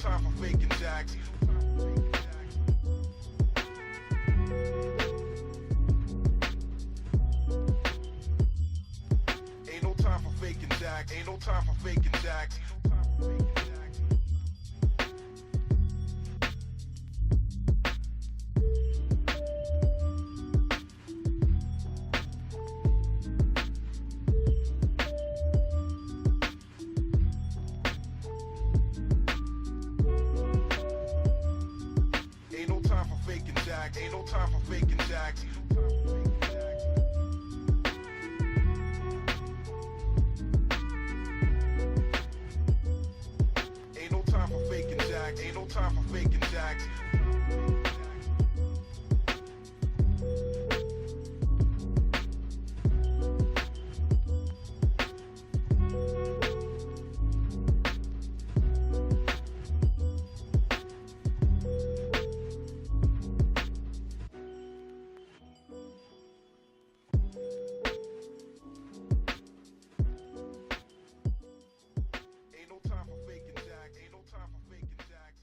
time for faking jacks. Ain't no time for faking jacks. Ain't no time for faking jacks. Ain't no time for faking jacks. Ain't no time for faking jacks. Ain't no time for faking jacks. Ain't no time for faking jacks. Ain't no time for faking jacks. Ain't no time for faking jacks.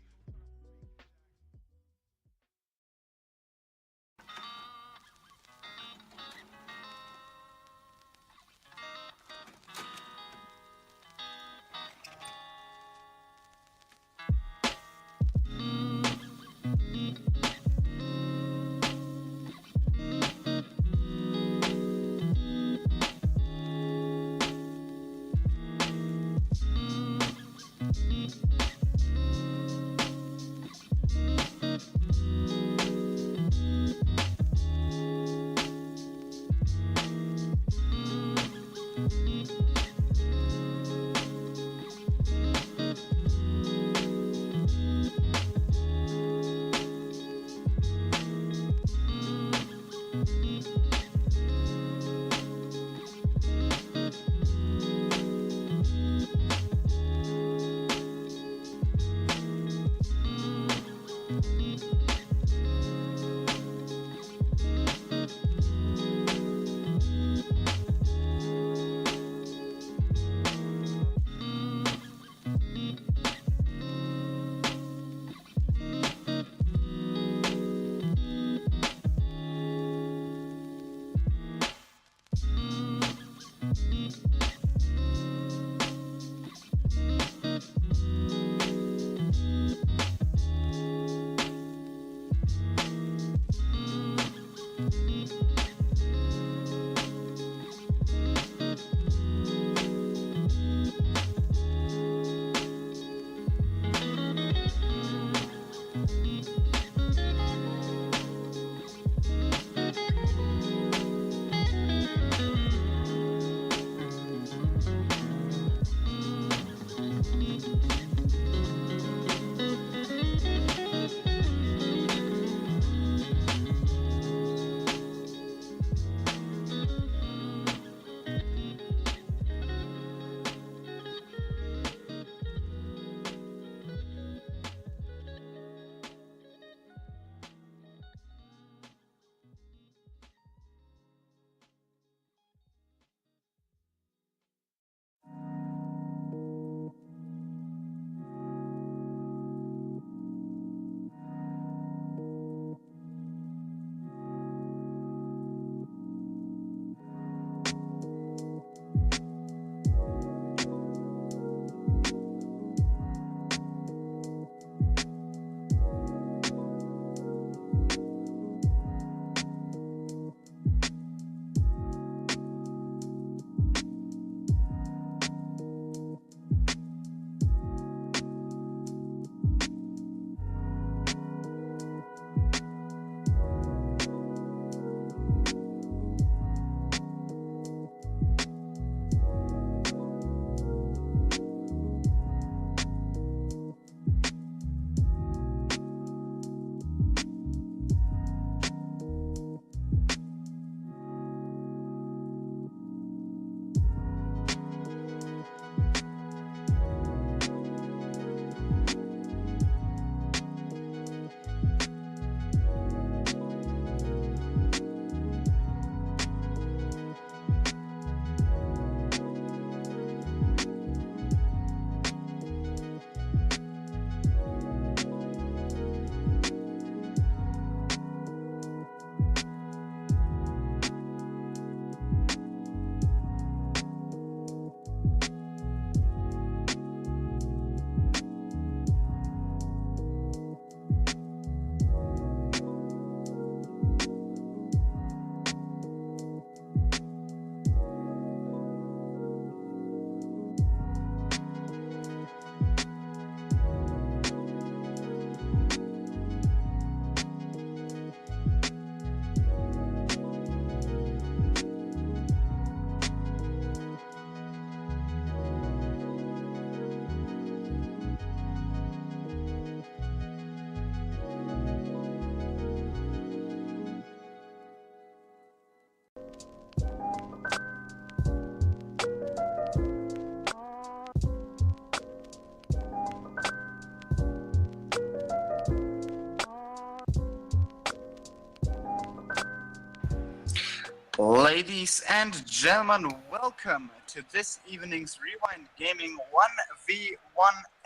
Ladies and gentlemen, welcome to this evening's Rewind Gaming 1v1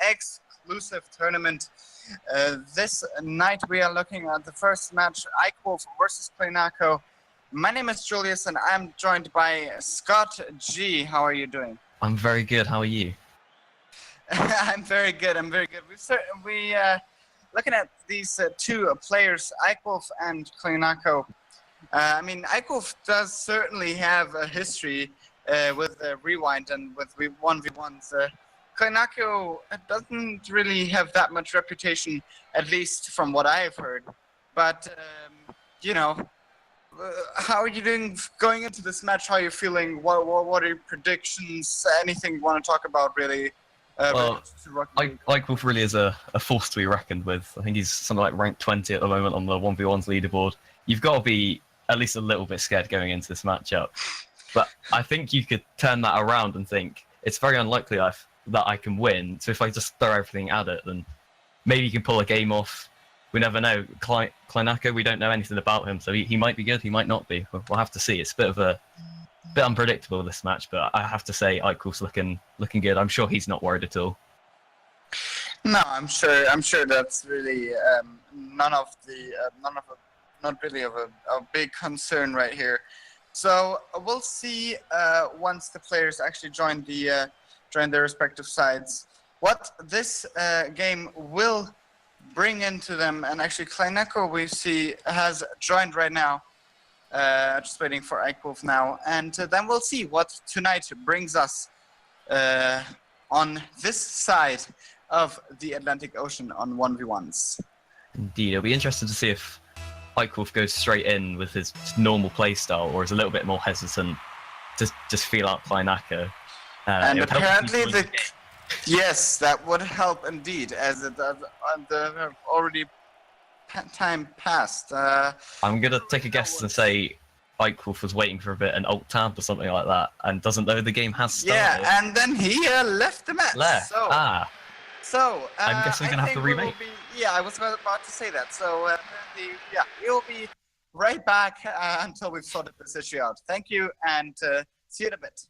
exclusive tournament. This night we are looking at the first match, Eichwolf versus Kleinako. My name is Julius and I'm joined by Scott G. How are you doing? I'm very good, how are you? I'm very good. We looking at these two players, Eichwolf and Kleinako. Eichwolf does certainly have a history with Rewind and with 1v1s. Kleinako doesn't really have that much reputation, at least from what I've heard. But, how are you doing going into this match? How are you feeling? What are your predictions? Anything you want to talk about, really? Eichwolf really is a force to be reckoned with. I think he's something like ranked 20 at the moment on the 1v1's leaderboard. You've got to be at least a little bit scared going into this matchup. But I think you could turn that around and think, it's very unlikely that I can win, so if I just throw everything at it, then maybe you can pull a game off. We never know. Kleinako, we don't know anything about him, so he might be good, he might not be. We'll have to see. It's a bit unpredictable, this match, but I have to say Eichwolf's looking good. I'm sure he's not worried at all. No, I'm sure that's really not really of a big concern right here. So we'll see once the players actually join their respective sides what this game will bring into them. And actually, Kleinako we see has joined right now. Just waiting for Eichwolf now, and then we'll see what tonight brings us on this side of the Atlantic Ocean on 1v1s. Indeed, it'll be interesting to see if Eichwolf goes straight in with his normal playstyle, or is a little bit more hesitant to just feel out Kleinako. And apparently yes, that would help indeed, as the already time passed. I'm going to take a guess and say Eichwolf was waiting for a bit, an alt tab or something like that, and doesn't know the game has started. Yeah, and then he left the match. So I'm guessing we're going to have to remake. I was about to say that. So, we'll be right back until we've sorted this issue out. Thank you, and see you in a bit.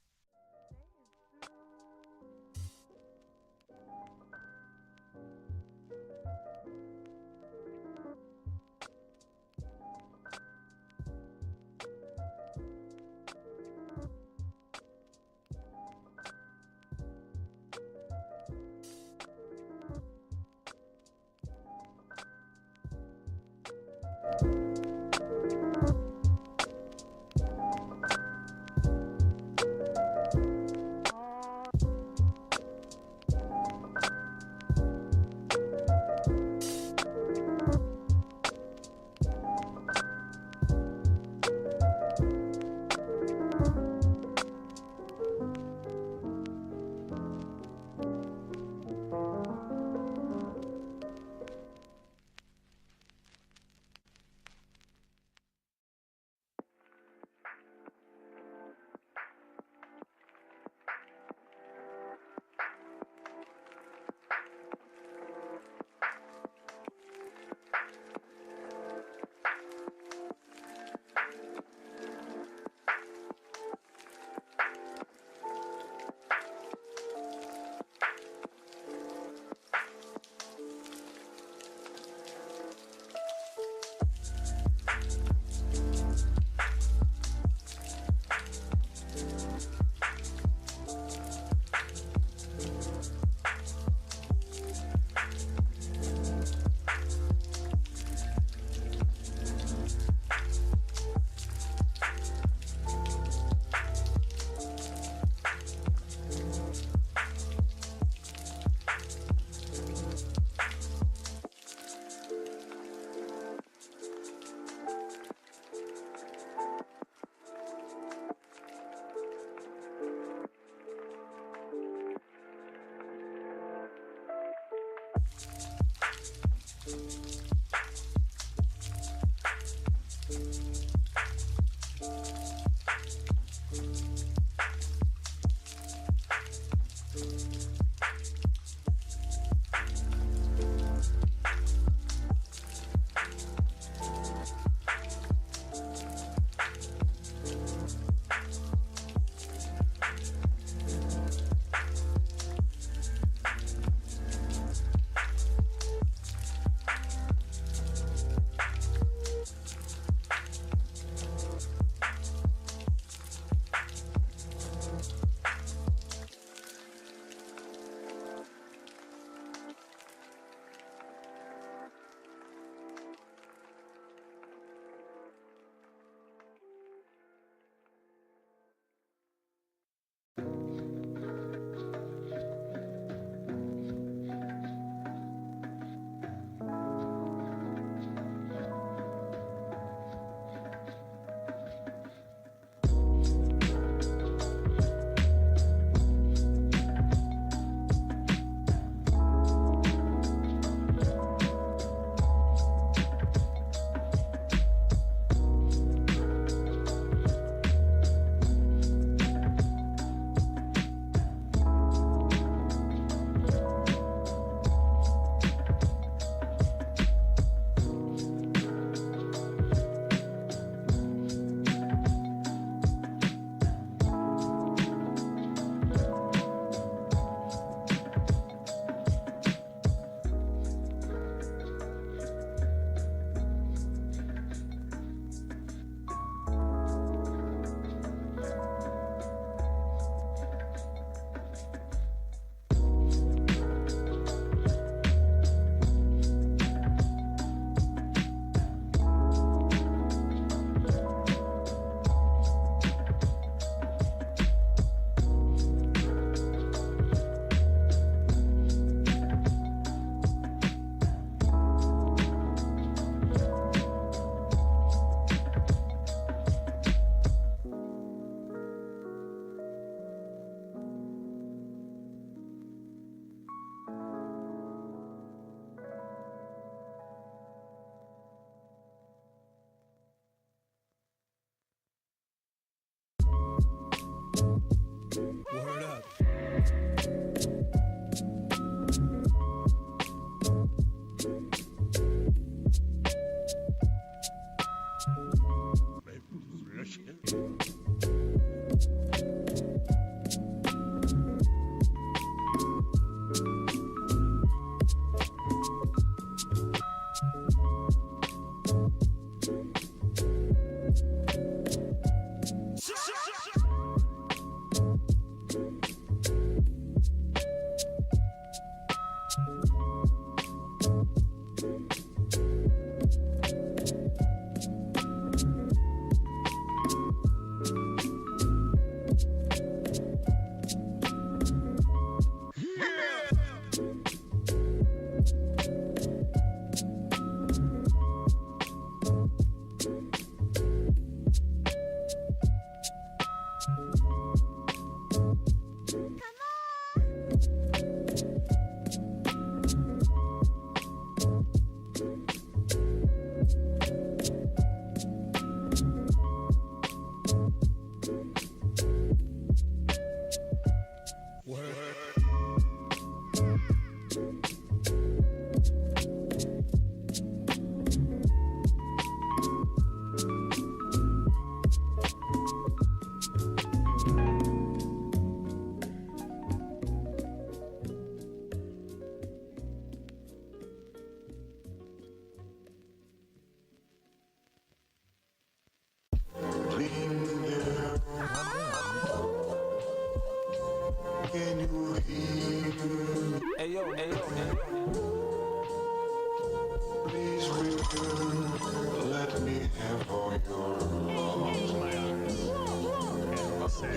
Please return. Let me have all your love. My eyes. Okay, I'll say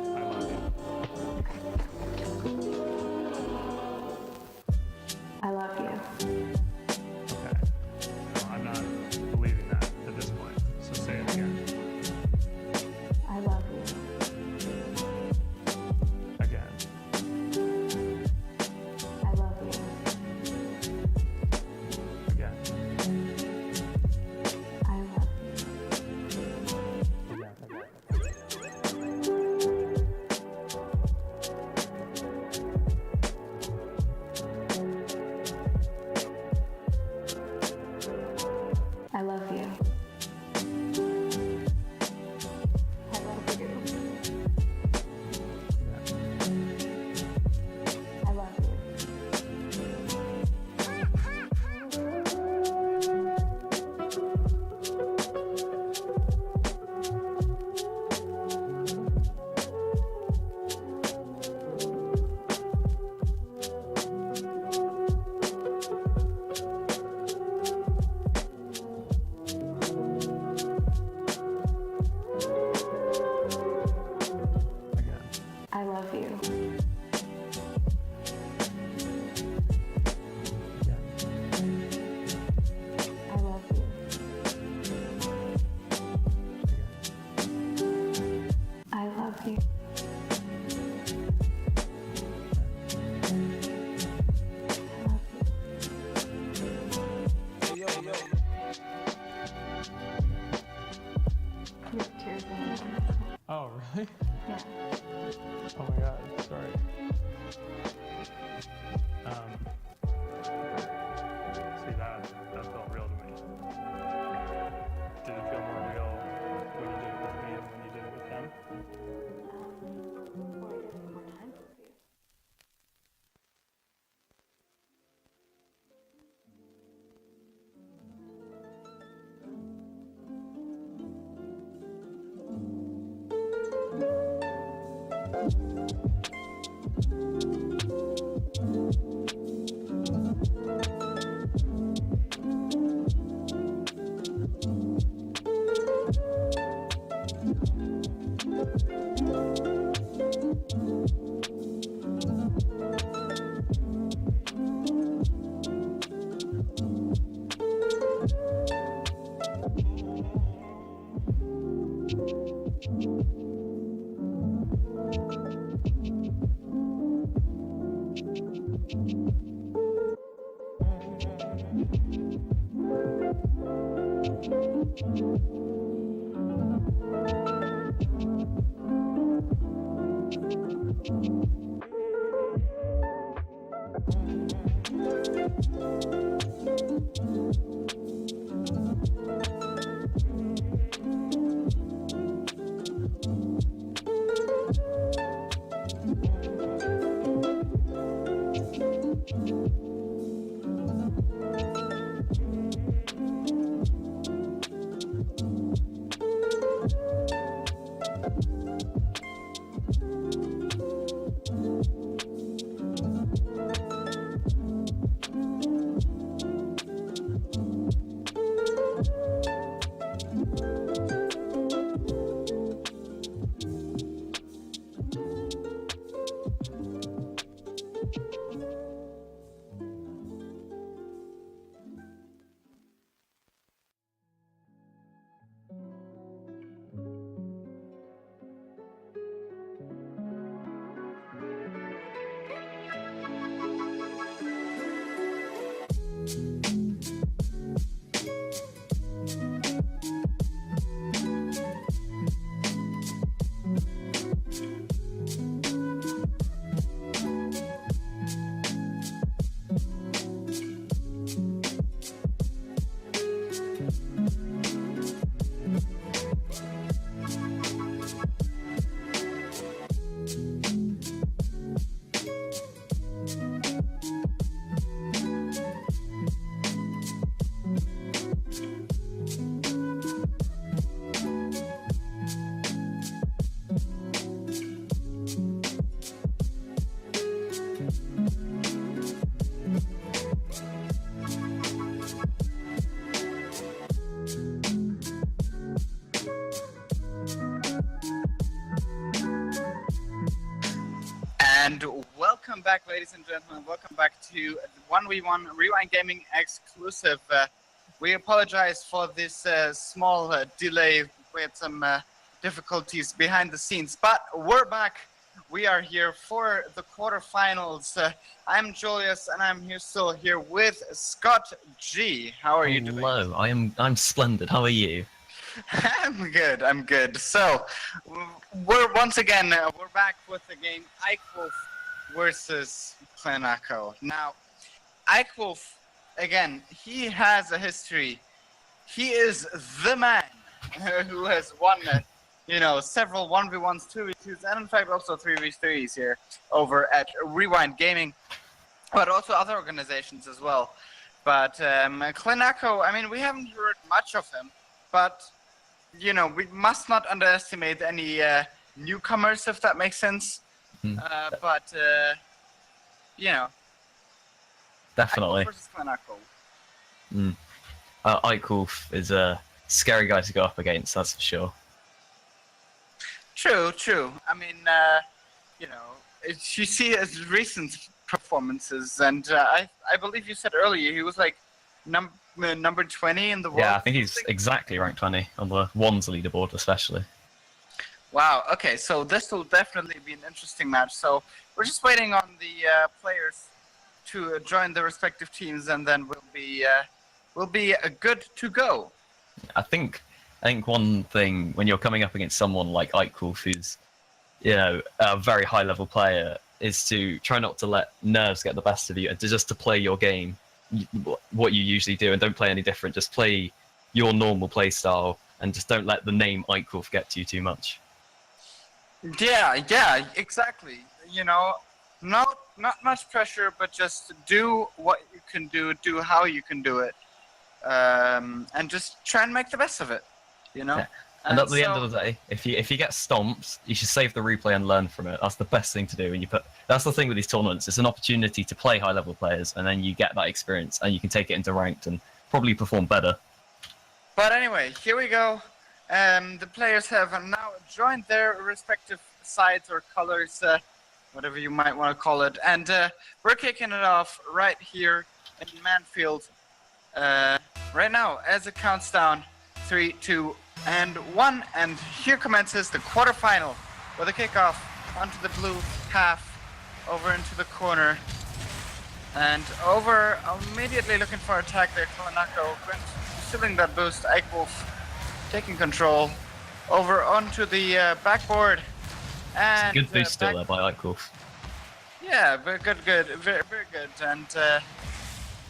I love you. I love you. Okay. No, I'm not believing that at this point. So say it again. I love you. Again. I love you. Again. I love you. Again. I love you. I love you. I love you. Again. I love you. Again. I love you. Again. I love you. I love you. You have tears in your eyes. Oh, really? Yeah. Oh my god, sorry. See that felt real to me. Did it feel more real when you did it with me than when you did it with him? Or I did it more times with you. And welcome back, ladies and gentlemen. Welcome back to the 1v1 Rewind Gaming exclusive. We apologize for this small delay. We had some difficulties behind the scenes, but we're back. We are here for the quarterfinals. I'm Julius, and I'm still here with Scott G. How are you doing? Hello, I'm splendid. How are you? I'm good. I'm good. So, we're once again we're back with the game Eikwolf versus Klenako. Now, Eikwolf, again, he has a history. He is the man who has won, several 1v1s, 2v2s, and in fact also 3v3s here over at Rewind Gaming, but also other organizations as well. But Klenako, I mean, we haven't heard much of him, but we must not underestimate any newcomers, if that makes sense. But Definitely. Eikwolf versus Klenako. Eikwolf is a scary guy to go up against, that's for sure. True. I mean, you see his recent performances, and I believe you said earlier he was like number 20 in the world. Yeah, I think he's exactly ranked 20 on the ones leaderboard, especially. Wow. Okay, so this will definitely be an interesting match. So we're just waiting on the players to join their respective teams, and then we'll be good to go. I think one thing when you're coming up against someone like Eikwolf, who's a very high level player, is to try not to let nerves get the best of you, and to play your game, what you usually do, and don't play any different. Just play your normal play style, and just don't let the name Eikwolf get to you too much. Yeah, exactly. Not much pressure, but just do what you can do how you can do it, and just try and make the best of it. Yeah. And at the end of the day, if you get stomped, you should save the replay and learn from it. That's the best thing to do. And that's the thing with these tournaments. It's an opportunity to play high level players, and then you get that experience, and you can take it into ranked and probably perform better. But anyway, here we go. The players have now joined their respective sides or colors, whatever you might want to call it, and we're kicking it off right here in Manfield right now as it counts down 3, 2, and 1, and here commences the quarterfinal with a kickoff onto the blue half, over into the corner, and over immediately looking for attack there. Klenako stealing that boost. Eikwolf taking control over onto the backboard, and Good boost still there by Eikwolf. yeah, very good, very good, and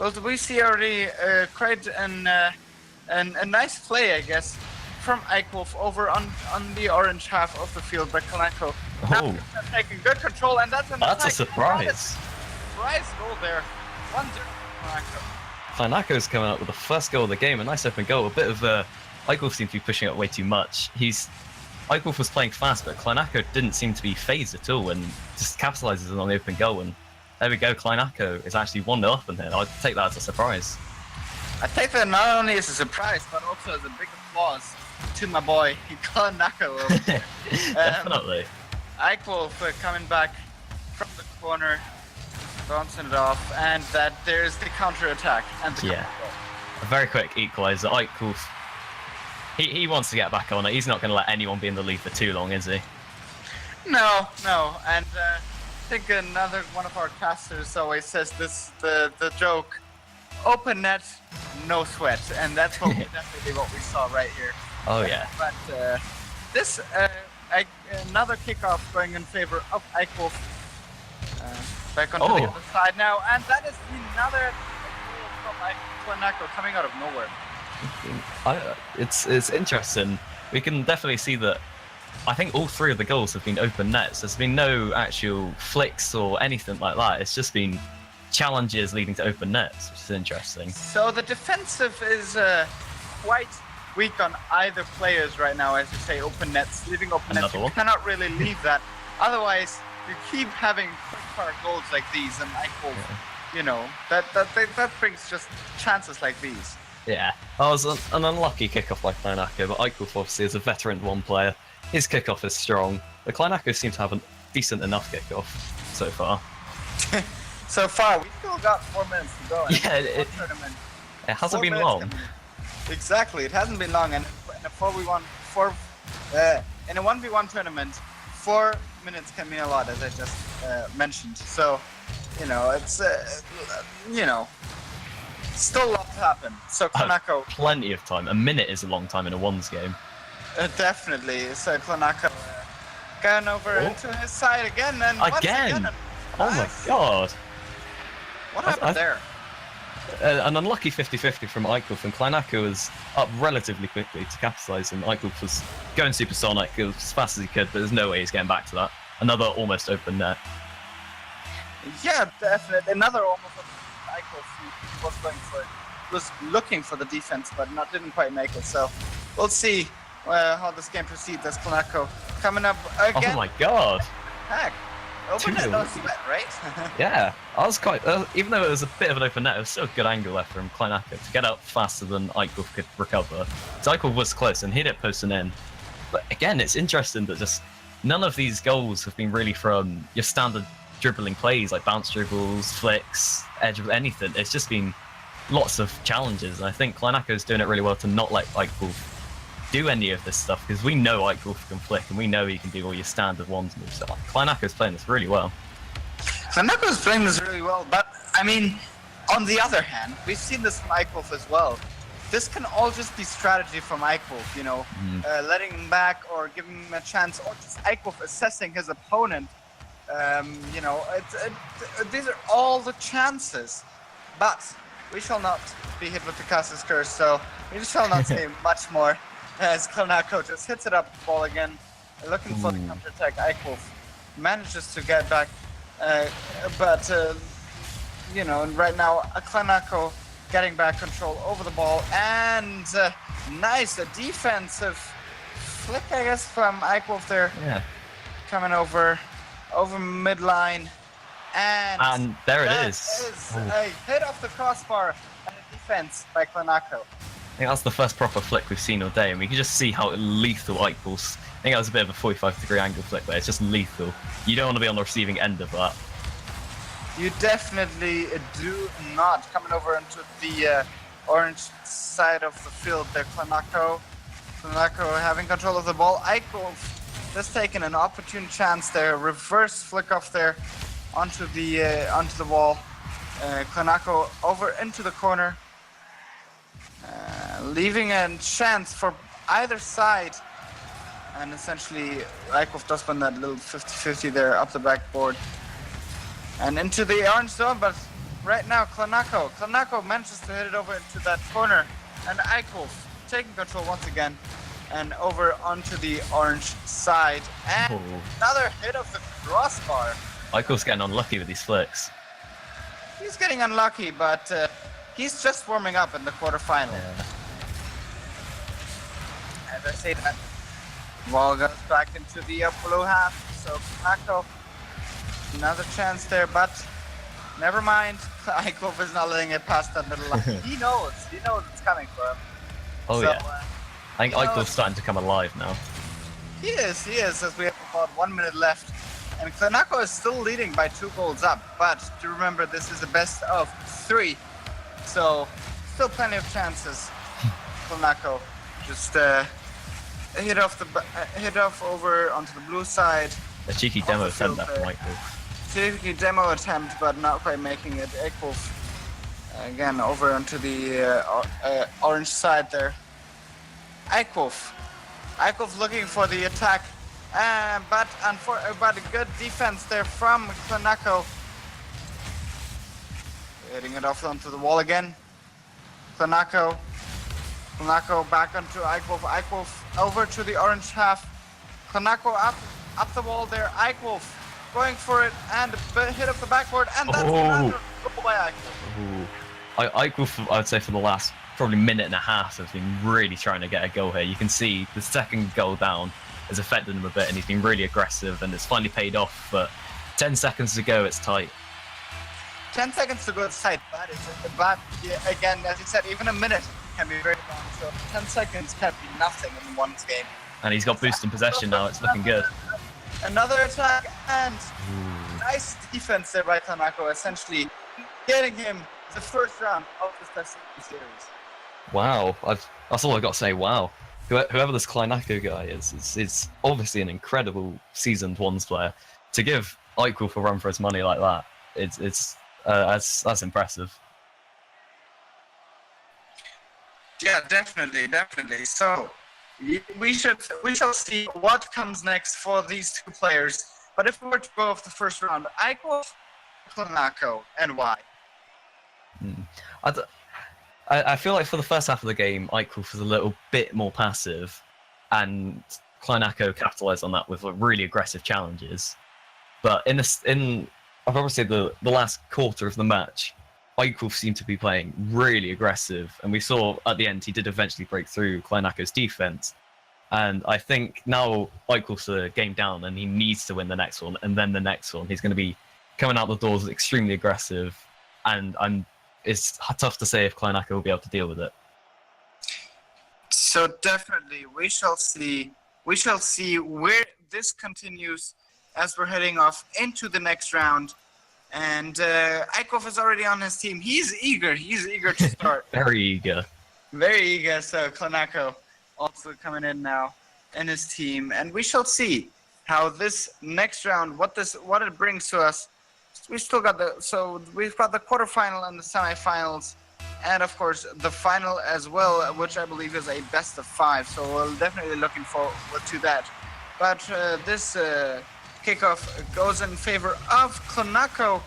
well, we see already quite a nice play, I guess, from Eichwolf over on the orange half of the field by Kalanko. Oh. Taking good control, and that's That's a surprise. Surprise goal there. 1-0 Kalanko. Klanako's coming up with the first goal of the game, a nice open goal. A bit of Eichwolf seemed to be pushing it way too much. Eichwolf was playing fast, but Kleinako didn't seem to be phased at all and just capitalizes on the open goal. And there we go, Kleinako is actually 1-0 up in here. I'd take that as a surprise. I take that not only as a surprise, but also as a big applause to my boy, Kleinako. Definitely. Eichwolf coming back from the corner, bouncing it off, and that there's the counter attack and the Yeah. counter goal. A very quick equaliser. Eichwolf, he wants to get back on it. He's not going to let anyone be in the lead for too long, is he? No, and I think another one of our casters always says the joke, open net, no sweat, and that's definitely what we saw right here. Oh, yeah. But this another kickoff going in favor of Eichwolf. Back onto the other side now, and that is another goal from Kleinako coming out of nowhere. It's interesting. We can definitely see that. I think all three of the goals have been open nets. There's been no actual flicks or anything like that. It's just been challenges leading to open nets, which is interesting. So the defensive is quite weak on either players right now, as you say, open nets, leaving open nets. You cannot really leave that. Otherwise, you keep having quick-fire goals like these, and Eichwolf, you know, that brings just chances like these. Yeah, that was an unlucky kickoff by Kleinako, but Eichwolf obviously is a veteran one player. His kickoff is strong. The Kleinako seem to have a decent enough kickoff so far. So far, we've still got 4 minutes to go. Yeah, it hasn't been long. Exactly, it hasn't been long, and in a 1v1 tournament, 4 minutes can mean a lot, as I just mentioned. So, you know, it's still a lot to happen. So Kleinako, plenty of time. A minute is a long time in a ones game. Definitely. So Kleinako going over into his side again, and once again. Oh my god! What happened there? An unlucky 50-50 from Eichwolf, and Kleinako was up relatively quickly to capitalise, and Eichwolf was going supersonic as fast as he could, but there's no way he's getting back to that. Another almost open net. Yeah, definitely. Another almost open net. Eichwolf was going for it. Was looking for the defense, but didn't quite make it. So we'll see how this game proceeds. As Kleinako coming up again. Oh my god! Heck. Open net, no sweat, right? Yeah, I was quite. Even though it was a bit of an open net, it was still a good angle there from Kleinako to get up faster than Eichwolf could recover. So Eichwolf was close and hit it posting in. But again, it's interesting that just none of these goals have been really from your standard dribbling plays like bounce dribbles, flicks, edge of anything. It's just been lots of challenges, and I think Kleinako's doing it really well to not let Eichwolf do any of this stuff, because we know Eichwolf can flick and we know he can do all your standard ones moves. So Kleinako's playing this really well. Kleinako's playing this really well, but I mean, on the other hand, we've seen this from Eichwolf as well. This can all just be strategy from Eichwolf, you know, letting him back or giving him a chance, or just Eichwolf assessing his opponent. You know, these are all the chances, but we shall not be hit with the Casus curse, so we shall not say much more. As Kleinako just hits it up the ball again, looking for the counter-attack. Eichwolf manages to get back, but you know, right now Kleinako getting back control over the ball, and nice defensive flick, I guess, from Eichwolf there. Yeah. Coming over midline, and there that it is. A hit off the crossbar and a defense by Kleinako. I think that's the first proper flick we've seen all day, and we can just see how lethal Eichwolf's. I think that was a bit of a 45-degree angle flick, but it's just lethal. You don't want to be on the receiving end of that. You definitely do not. Coming over into the orange side of the field there, Kleinako having control of the ball. Eichwolf just taking an opportune chance there, reverse flick off there onto the wall. Kleinako over into the corner. Leaving a chance for either side, and essentially Eichwolf does win that little 50-50 there up the backboard and into the orange zone, but right now, Klanako. Klanako manages to hit it over into that corner, and Eichwolf taking control once again, and over onto the orange side, and Oh. another hit of the crossbar. Eichel's getting unlucky with these flicks. He's getting unlucky, but he's just warming up in the quarterfinal. Yeah. As I say that, ball goes back into the blue half, so Klanako, another chance there, but never mind. Eichwolf is not letting it pass that middle line. He knows it's coming for him. Oh, So, yeah. I think you know, Eichel's starting to come alive now. He is, as we have about 1 minute left. And Klanako is still leading by 2 goals up, but to remember this is a best of 3. So, still plenty of chances. Klanako just hit off over onto the blue side. A cheeky Off demo the attempt field there from there. Eichelf. Typically demo attempt, but not quite making it. Eichwolf again over onto the orange side there. Eichwolf looking for the attack, but a good defense there from Klanako. Hitting it off onto the wall again. Klanako back onto Eichwolf. Eichwolf over to the orange half. Klanako up the wall there. Eichwolf going for it and hit up the backboard, and that's another goal by Eichwolf. Ooh. Eichelf, I'd say for the last probably minute and a half, has been really trying to get a goal here. You can see the second goal down has affected him a bit, and he's been really aggressive, and it's finally paid off. But 10 seconds to go, it's tight. 10 seconds to go it's tight, but yeah, again, as you said, even a minute can be very long. So 10 seconds can be nothing in one's game. And he's got boost in possession now. It's looking good. Another attack, and nice defense there by Klanako, essentially getting him the first round of this best of series. Wow, that's all I've got to say. Wow, whoever this Klanako guy is obviously an incredible seasoned ones player. To give Eichwolf a run for his money like that, that's impressive. Yeah, definitely. So we shall see what comes next for these two players. But if we were to go off the first round, Eichwolf, Klanako, and why? I feel like for the first half of the game, Eichwolf was a little bit more passive, and Klanako capitalized on that with really aggressive challenges. But I'll probably say the last quarter of the match, Eichwolf seemed to be playing really aggressive, and we saw at the end he did eventually break through Klanako's defense. And I think now Eichwolf's a game down, and he needs to win the next one, and then the next one. He's going to be coming out the doors extremely aggressive, and it's tough to say if Klanako will be able to deal with it. So definitely, we shall see where this continues as we're heading off into the next round. And Eichwolf is already on his team. He's eager to start. Very eager. Very eager. So Klanako also coming in now in his team, and we shall see how this next round, what it brings to us. We've got the quarterfinal and the semifinals, and of course the final as well, which I believe is a best of 5. So we're definitely looking forward to that. But this kickoff goes in favor of Klanako.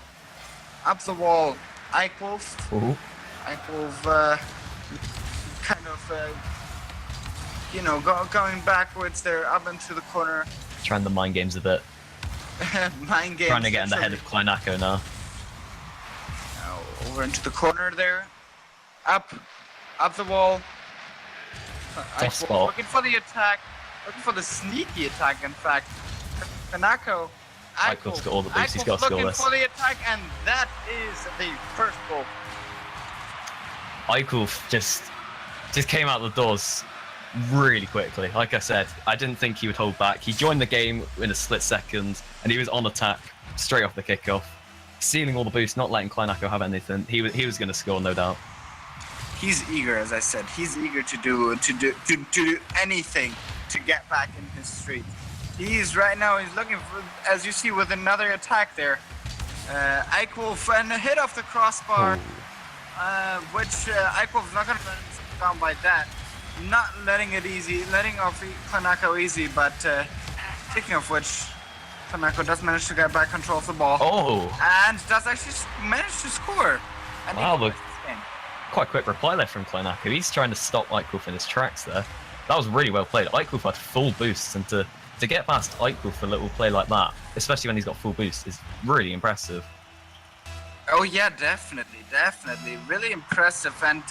Up the wall, Eichwolf. Ooh. Eichwolf kind of going backwards there up into the corner. Trying the mind games a bit. Mind games. Trying to get in the head of Klanako now. Now over into the corner there. Up the wall. Tough spot. Looking for the attack. Looking for the sneaky attack, in fact. Klanako. Eichwolf's got all the boosts. He's got to score looking this. for the attack, and that is the first goal. Eichwolf just came out the doors really quickly. Like I said, I didn't think he would hold back. He joined the game in a split second, and he was on attack straight off the kickoff, stealing all the boosts, not letting Klanako have anything. He was going to score, no doubt. He's eager, as I said. He's eager to do anything to get back in his street. He's looking for, as you see, with another attack there. Eichwolf and a hit off the crossbar, which Eichwolf's not going to let himself down by that. Not letting off Klanako easy, but speaking of which, Klanako does manage to get back control of the ball. Oh! And does actually manage to score. and Wow, equalize this game. Quite a quick reply there from Kleinako. He's trying to stop Eichwolf in his tracks there. That was really well played. Eichwolf had full boosts, and to get past Eichwolf for a little play like that, especially when he's got full boost, is really impressive. Oh yeah, definitely, really impressive. And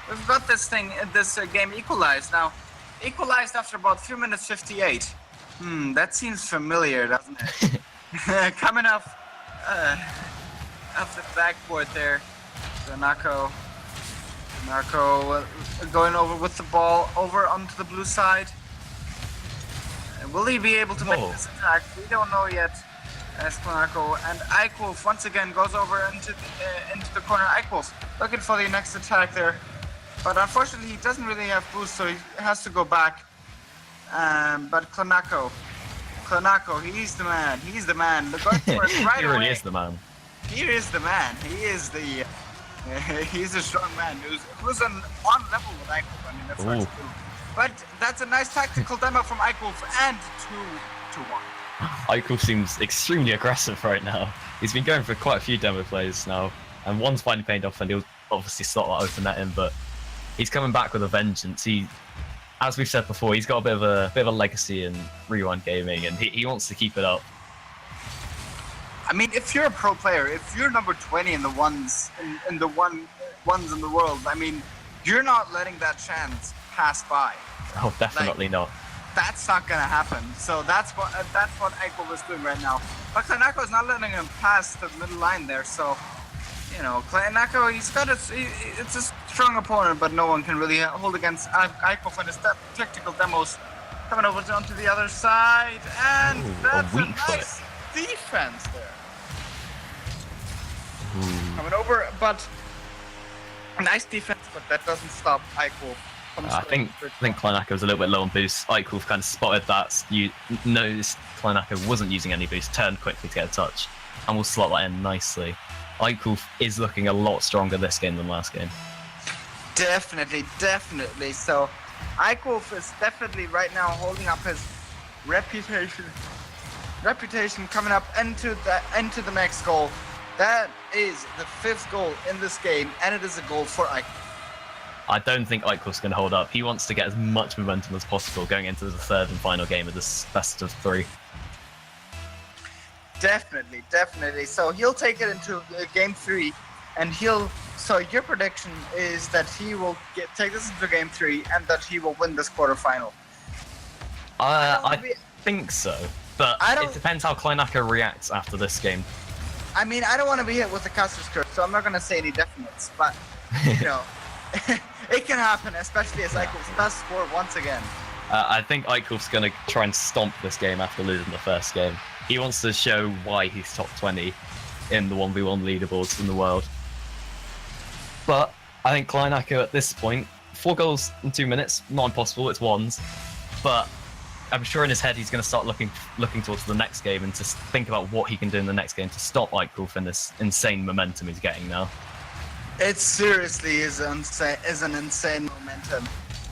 we've got this game equalized now. Equalized after about 3 minutes 58. That seems familiar, doesn't it? Coming off the backboard there, Kleinako going over with the ball over onto the blue side. Will he be able to make this attack? We don't know yet. As Kleinako and Eichwolf once again goes over into the corner. Eichwolf looking for the next attack there, but unfortunately he doesn't really have boost, so he has to go back. But Kleinako, he's the man. He's the man. The guard for it right He really away. is the man. He is the man. He is the. He's a strong man who's on level with Eichwolf. I mean, that's hard to do. But that's a nice tactical demo from Eichwolf, and 2-1. Eichwolf seems extremely aggressive right now. He's been going for quite a few demo plays now, and one's finally paid off, and he'll obviously slot that open net in. But he's coming back with a vengeance. As we've said before, he's got a bit of a legacy in Rewind gaming, and he wants to keep it up. I mean, if you're a pro player, if you're number 20 in the ones in the ones in the world, I mean, you're not letting that chance pass by. Oh, definitely not. That's not gonna happen. So that's what Eichwolf is doing right now. But Kleinako is not letting him pass the middle line there. So, you know, Kleinako, it's a strong opponent, but no one can really hold against Eichwolf and his tactical demos. Coming over onto the other side, and that's a weak foot. nice defense there. Coming over, but nice defense, but that doesn't stop Eichwolf. I think Kleinako was a little bit low on boost. Eichwolf kind of spotted that. You noticed Kleinako wasn't using any boost, turned quickly to get a touch, and will slot that in nicely. Eichwolf is looking a lot stronger this game than last game. Definitely. So Eichwolf is definitely right now holding up his reputation coming up into the next goal. That is the 5th goal in this game, and it is a goal for Eichwolf. I don't think Eichwolf's going to hold up. He wants to get as much momentum as possible going into the 3rd and final game of this best of 3. Definitely. So he'll take it into game 3, and so your prediction is that he will take this into game 3, and that he will win this quarterfinal. I think so, but it depends how Kleinako reacts after this game. I mean, I don't want to be hit with the Custer's curse, so I'm not going to say any definites, but, you know, it can happen, especially as Eichwolf does score once again. I think Eichwolf's going to try and stomp this game after losing the first game. He wants to show why he's top 20 in the 1v1 leaderboards in the world. But I think Kleinako at this point, 4 goals in 2 minutes, not impossible, it's ones. But I'm sure in his head he's going to start looking towards the next game and to think about what he can do in the next game to stop Eichwolf in this insane momentum he's getting now. It seriously is an insane momentum.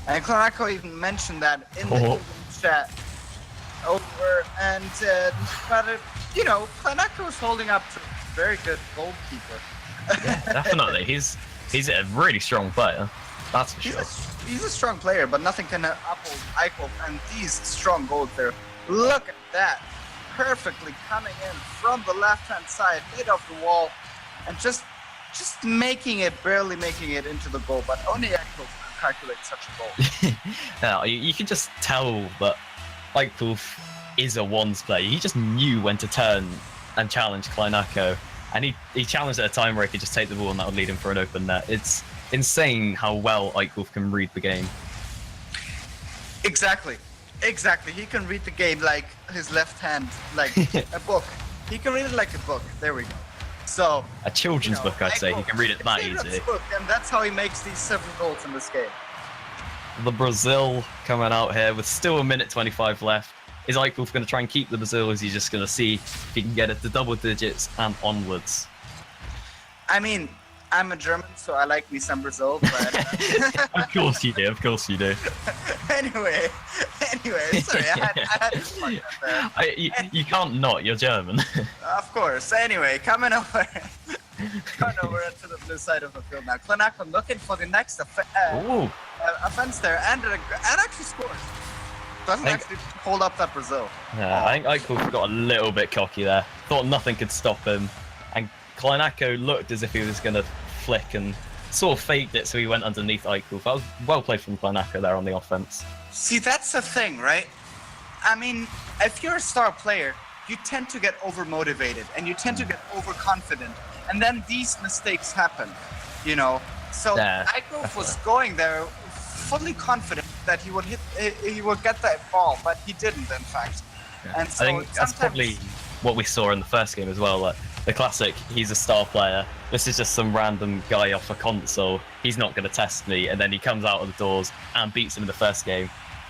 And Kleinako even mentioned that in the chat over, and you know, Kleinako is holding up to a very good goalkeeper. Yeah, definitely. He's a really strong player. That's for sure. He's a strong player, but nothing can uphold Eichwolf and these strong goals there. Look at that. Perfectly coming in from the left-hand side, hit off the wall, and just barely making it into the goal, but only Eichwolf can calculate such a goal. Now, you can just tell that Eichwolf is a ones player. He just knew when to turn and challenge Kleinako, and he challenged at a time where he could just take the ball and that would lead him for an open net. It's insane how well Eichwolf can read the game. Exactly. He can read the game like his left hand, like a book. He can read it like a book. There we go. So A children's book, I'd say. He can read it that easy. Book, and that's how he makes these 7 goals in this game. The Brazil coming out here with still 1:25 left. Is Eichwolf going to try and keep the Brazil, or is he just going to see if he can get it to double digits and onwards? I mean, I'm a German, so I like me some Brazil, but... Of course you do. anyway, sorry, I had to plug that there. You can't not, you're German. Of course. Anyway, coming over Turn over into the blue side of the field now. Klanaco looking for the next Ooh. offense there, and actually scores. Doesn't Think- actually hold up that Brazil. Yeah, I think Eichel got a little bit cocky there. Thought nothing could stop him. And Kleinako looked as if he was going to flick and sort of faked it, so he went underneath Eichel. That was well played from Kleinako there on the offense. See, that's the thing, right? I mean, if you're a star player, you tend to get overmotivated and you tend to get overconfident, and then these mistakes happen, you know. So Yeah, Eichel was going there fully confident that he would get that ball, but he didn't, in fact. And so I think that's sometimes- probably what we saw in the first game as well. Like, the classic, he's a star player. This is just some random guy off a console. He's not going to test me. And then he comes out of the doors and beats him in the first game.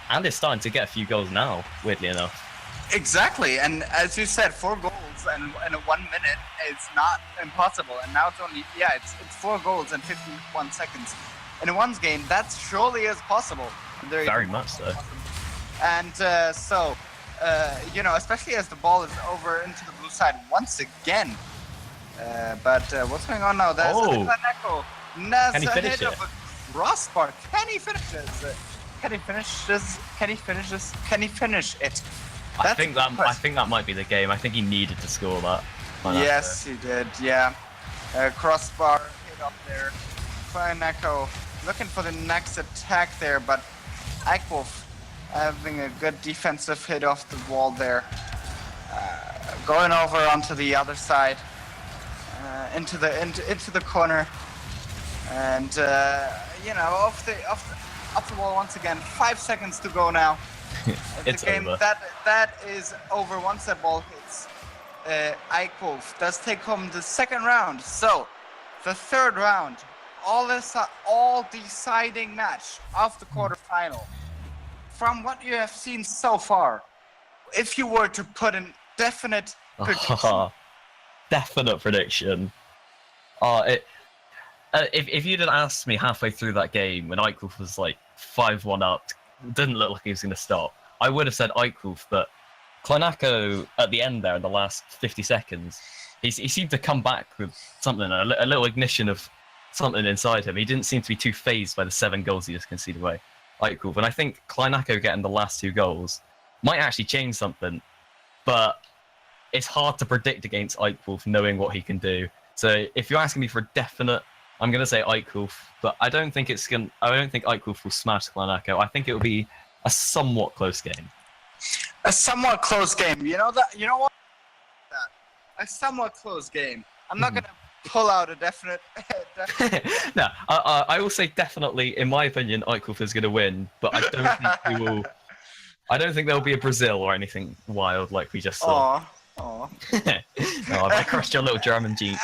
And is starting to get a few goals now, weirdly enough. Exactly, and as you said, 4 goals in 1 minute is not impossible. And now it's only it's 4 goals in 51 seconds in one game. That surely is possible. Very much so. And so, you know, especially as the ball is over into the blue side once again. But what's going on now? There's Klanaco. Can he finish hit it? of a crossbar. Can he finish this? Can he finish this? Can he finish this? Can he finish it? I That's think a good that question. might be the game. I think he needed to score that. Kleinako. Yes, he did. Yeah, crossbar hit up there. Kleinako looking for the next attack there, but Eichwolf having a good defensive hit off the wall there. Going over onto the other side, into the corner, and you know, off the wall once again. 5 seconds to go now. It's the game over. that is over once that ball hits. Eichwolf does take home the second round. So the third round, all deciding match of the quarterfinal. From what you have seen so far, if you were to put in definite prediction, Definite prediction. If you'd have asked me halfway through that game when Eichwolf was like 5-1 up, didn't look like he was going to stop, I would have said Eichwolf, but Kleinako at the end there in the last 50 seconds, he seemed to come back with something, a little ignition of something inside him. He didn't seem to be too phased by the 7 goals he just conceded away. Eichwolf, and I think Kleinako getting the last 2 goals might actually change something, but it's hard to predict against Eichwolf knowing what he can do. So if you're asking me for a definite, I'm going to say Eichwolf, but I don't think Eichwolf will smash Kleinako. I think it will be a somewhat close game. a somewhat close game. You know what? A somewhat close game. I'm not gonna pull out a definite. No, I will say definitely, in my opinion, Eichwolf is going to win, but I don't think he will. I don't think there'll be a Brazil or anything wild like we just saw. Aw. No, I crushed your little German jeans.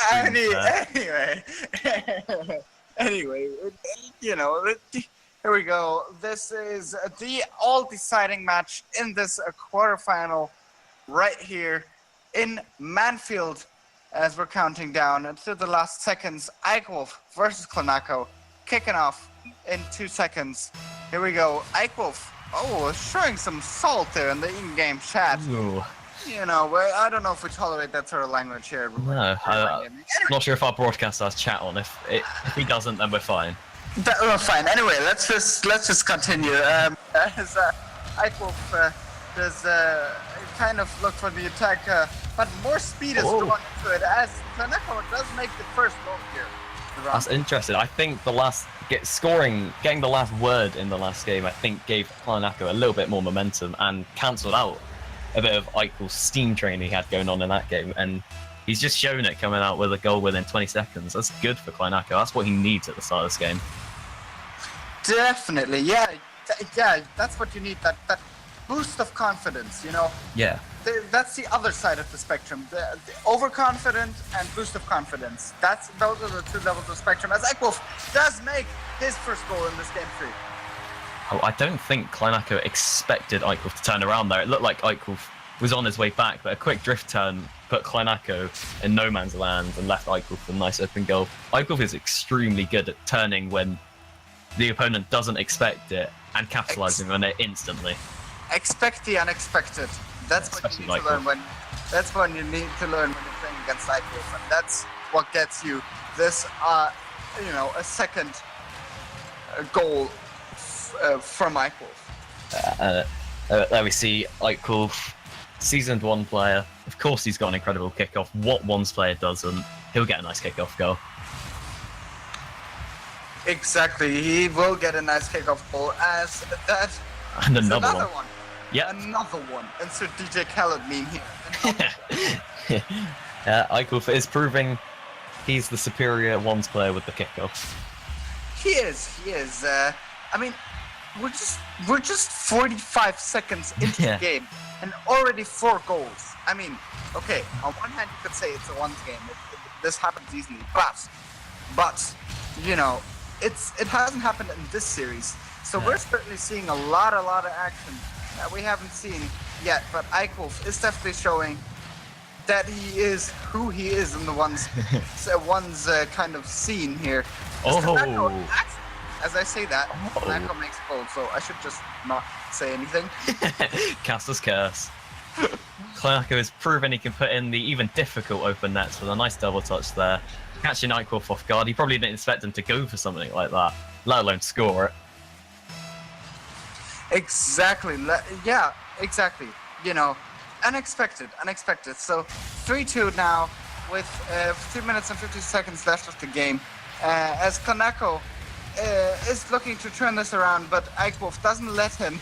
Anyway, you know, here we go. This is the all-deciding match in this quarterfinal right here in Manfield. As we're counting down to the last seconds, Eichwolf versus Kleinako, kicking off in 2 seconds. Here we go. Eichwolf, showing some salt there in the in-game chat. Ooh. You know, I don't know if we tolerate that sort of language here. No, I'm not sure if our broadcaster has chat on. If he doesn't, then we're fine. We're fine. Anyway, let's just continue. As Eichwolf does kind of look for the attack, but more speed is going into it as Kleinako does make the first goal here. That's interesting. I think getting the last word in the last game, I think gave Kleinako a little bit more momentum and cancelled out a bit of Eichel's steam train he had going on in that game. And he's just shown it coming out with a goal within 20 seconds. That's good for Kleinako. That's what he needs at the start of this game. Definitely, yeah. That's what you need. That boost of confidence, you know. Yeah. That's the other side of the spectrum. The overconfident and boost of confidence. Those are the 2 levels of spectrum. As Eichwolf does make his first goal in this game 3. Oh, I don't think Kleinako expected Eichwolf to turn around there. It looked like Eichwolf was on his way back, but a quick drift turn put Kleinako in no man's land and left Eichwolf a nice open goal. Eichwolf is extremely good at turning when the opponent doesn't expect it and capitalizing on it instantly. Expect the unexpected. That's what you need to learn when. That's what you need to learn when you're playing against Eichwolf, and what gets you this, a second goal from Eichwolf. There we see Eichwolf, seasoned one player. Of course, he's got an incredible kickoff. What one's player doesn't? He'll get a nice kickoff goal. Exactly, he will get a nice kickoff goal as that. And is another one. Yep. Another one. Insert DJ Khaled meme here. Eichwolf is proving he's the superior ones player with the kickoff. He is. We're just 45 seconds into Yeah. the game and already 4 goals. I mean, okay, on one hand you could say it's a ones game. This happens easily, but it hasn't happened in this series. So we're certainly seeing a lot of action that we haven't seen yet. But Eichwolf is definitely showing that he is who he is in the ones kind of scene here. Oh. As I say that, Konako makes a goal, so I should just not say anything. Caster's curse. Konako has proven he can put in the even difficult open nets with a nice double touch there. Catching Eichwolf off guard. He probably didn't expect him to go for something like that, let alone score it. Exactly. Yeah, exactly. Unexpected. So 3-2 now with 3 minutes and 50 seconds left of the game. As Konako is looking to turn this around, but Eichwolf doesn't let him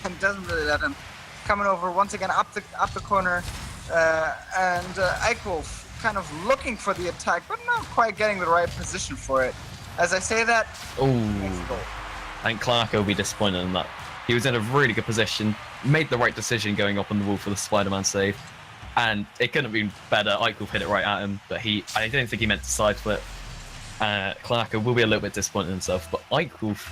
coming over once again up the corner, and Eichwolf kind of looking for the attack, but not quite getting the right position for it. As I say that, next goal. I think Konako will be disappointed in that. He was in a really good position, made the right decision going up on the wall for the Spider-Man save, and it couldn't have been better. Eichwolf hit it right at him, but I didn't think he meant to side flip. Konako will be a little bit disappointed in himself, but Eichwolf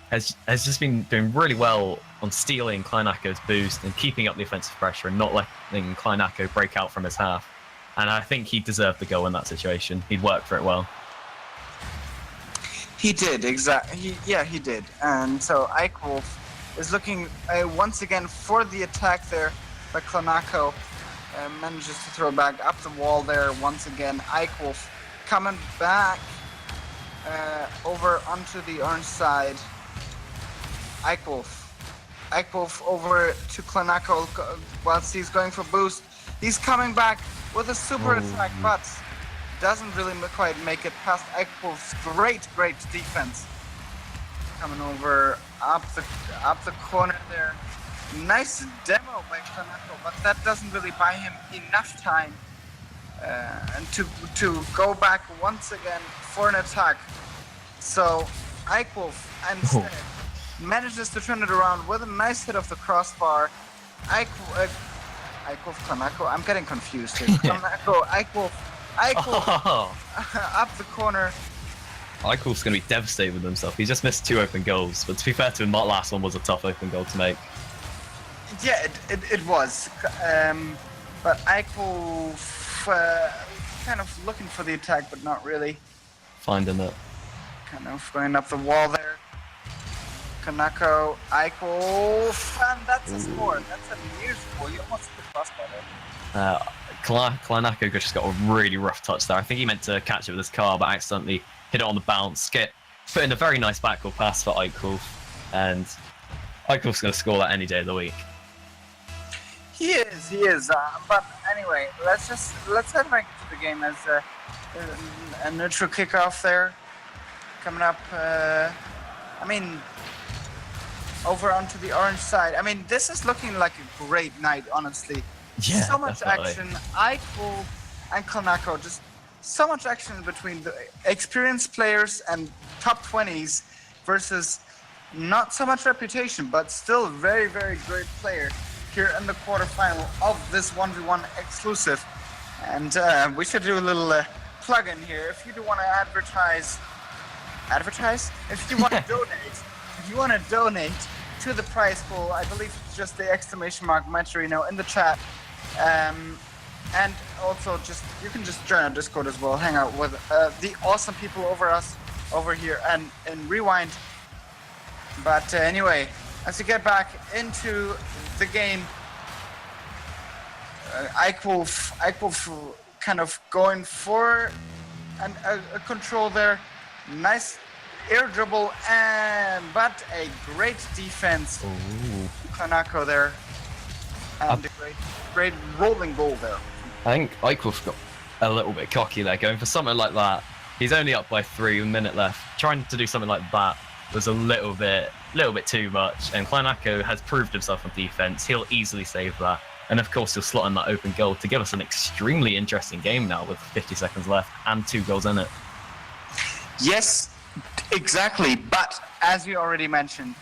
has just been doing really well on stealing Kleinako's boost and keeping up the offensive pressure and not letting Kleinako break out from his half. And I think he deserved the goal in that situation. He'd worked for it well. He did, exactly. He did. And so Eichwolf is looking once again for the attack there, but Kleinako manages to throw back up the wall there once again. Eichwolf coming back over onto the orange side. Eichwolf over to Kleinako whilst he's going for boost. He's coming back with a super attack, but doesn't really quite make it past Eichwolf's great defense. Coming over up the corner there. Nice demo by Kleinako, but that doesn't really buy him enough time and to go back once again for an attack. So Eichwolf instead manages to turn it around with a nice hit of the crossbar. Eichwolf, Kleinako, I'm getting confused here. Eichwolf up the corner. Eichwolf's going to be devastated with himself. He just missed 2 open goals, but to be fair to him, that last one was a tough open goal to make. Yeah, it was. But Eichwolf kind of looking for the attack, but not really. Finding it. Kind of going up the wall there. Konako, Eichwolf, and that's a score. That's a near score. You almost hit the crossbar there. Kleinako just got a really rough touch there. I think he meant to catch it with his car, but accidentally hit it on the bounce. Put in a very nice backward pass for Eichwolf, and Eichwolf's going to score that any day of the week. He is. But anyway, let's head back into the game as a neutral kickoff there coming up. Over onto the orange side. I mean, this is looking like a great night, honestly. Yeah, so much definitely. action. Eichwolf and Kleinako, just so much action between the experienced players and top 20s versus not so much reputation, but still very great player here in the quarterfinal of this 1v1 exclusive. And we should do a little plug-in here. If you do want to advertise? If you want to donate to the prize pool, I believe it's just the exclamation mark Metrino in the chat. And also you can just join our Discord as well, hang out with the awesome people over here and Rewind. But anyway, as we get back into the game, Eichwolf kind of going for a control there. Nice air dribble, but a great defense. Ooh. Kanako there. And a great rolling goal there. I think Eichwolf got a little bit cocky there, going for something like that. He's only up by 3, a minute left. Trying to do something like that was a little bit too much. And Kleinako has proved himself on defense. He'll easily save that. And of course, he'll slot in that open goal to give us an extremely interesting game now with 50 seconds left and 2 goals in it. Yes, exactly. But as you already mentioned,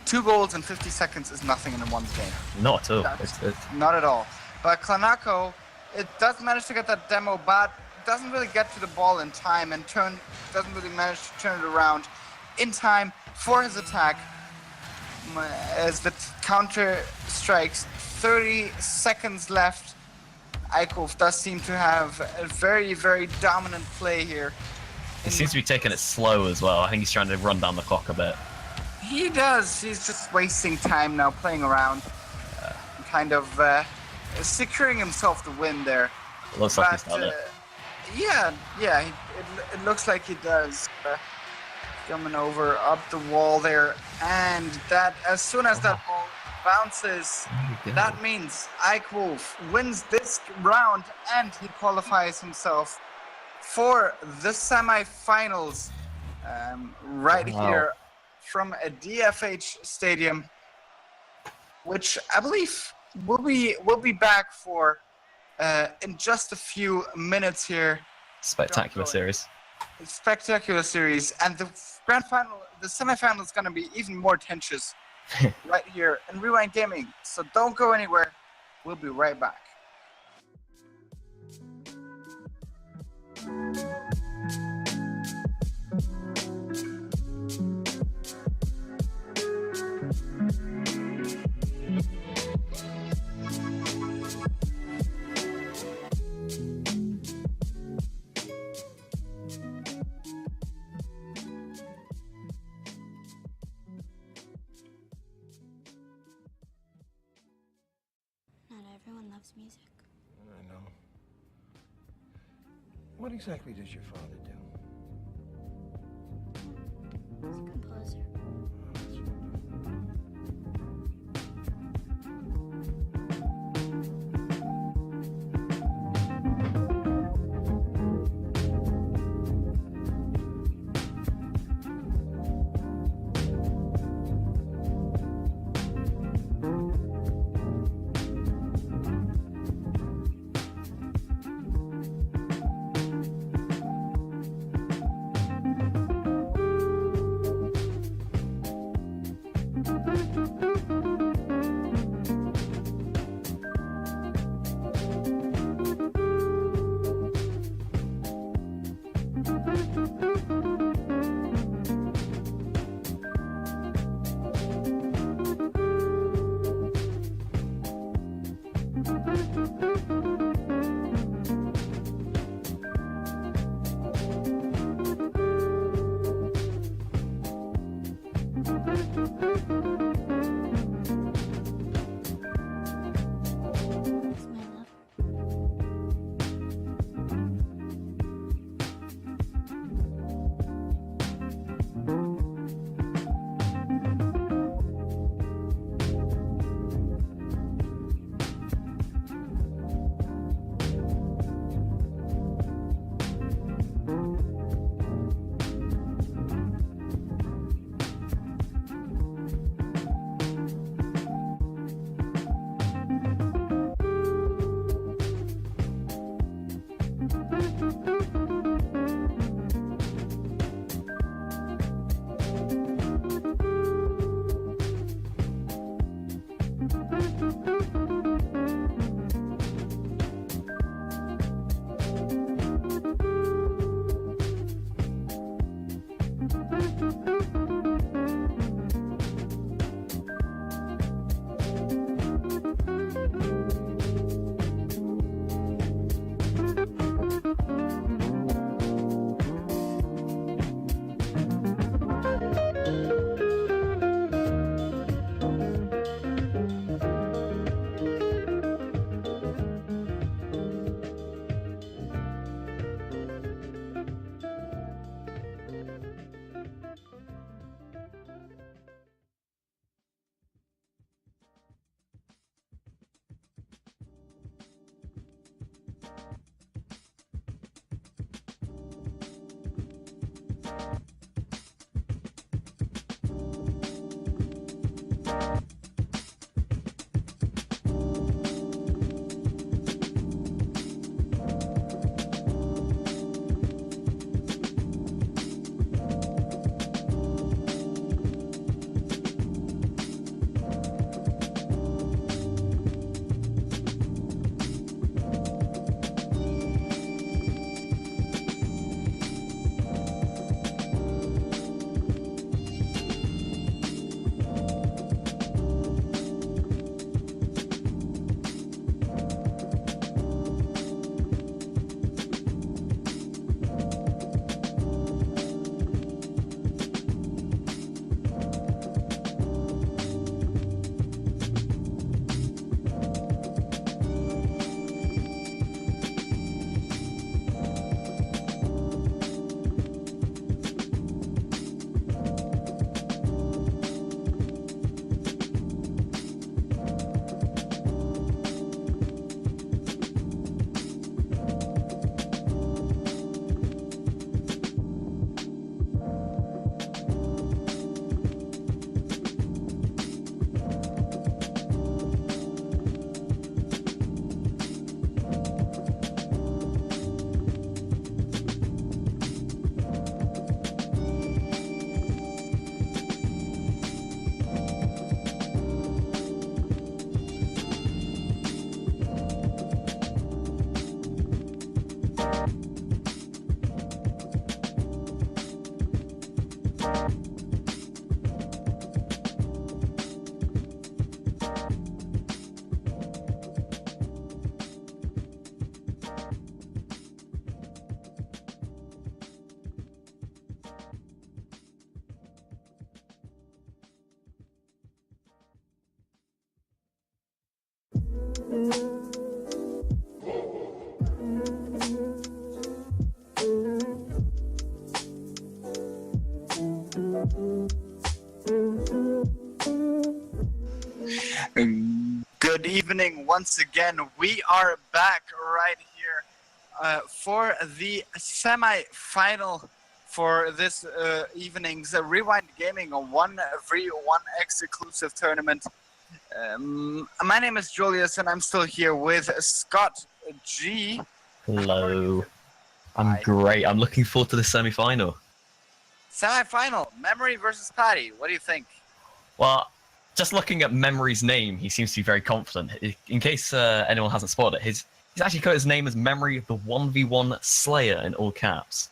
2 goals in 50 seconds is nothing in one's game. Not at all. That's It's not at all. But Kleinako, it does manage to get that demo, but doesn't really get to the ball in time and doesn't really manage to turn it around in time for his attack. As the counter strikes, 30 seconds left. Eichwolf does seem to have a very, very dominant play here. He seems to be taking it slow as well. I think he's trying to run down the clock a bit. He does. He's just wasting time now, playing around, kind of securing himself the win there. It looks like he's done it. Yeah, it looks like he does. Coming over up the wall there, and that as soon as that ball bounces, that means Eichwolf wins this round and he qualifies himself for the semifinals right here from a DFH stadium, which I believe we'll be back for in just a few minutes here. Spectacular series. Spectacular series, and the grand final, the semifinal is going to be even more tensious right here in Rewind Gaming. So don't go anywhere. We'll be right back. Not everyone loves music. I know. What exactly does your father do? He's a composer. Good evening once again. We are back right here for the semi-final for this evening's Rewind Gaming 1v1 exclusive tournament. My name is Julius and I'm still here with Scott G. Hello. I'm Hi. great. I'm looking forward to the semi-final. Semi-final, Memory versus Patty. What do you think? Well, just looking at Memory's name, he seems to be very confident. In case anyone hasn't spotted it, he's actually got his name as Memory the 1v1 Slayer in all caps.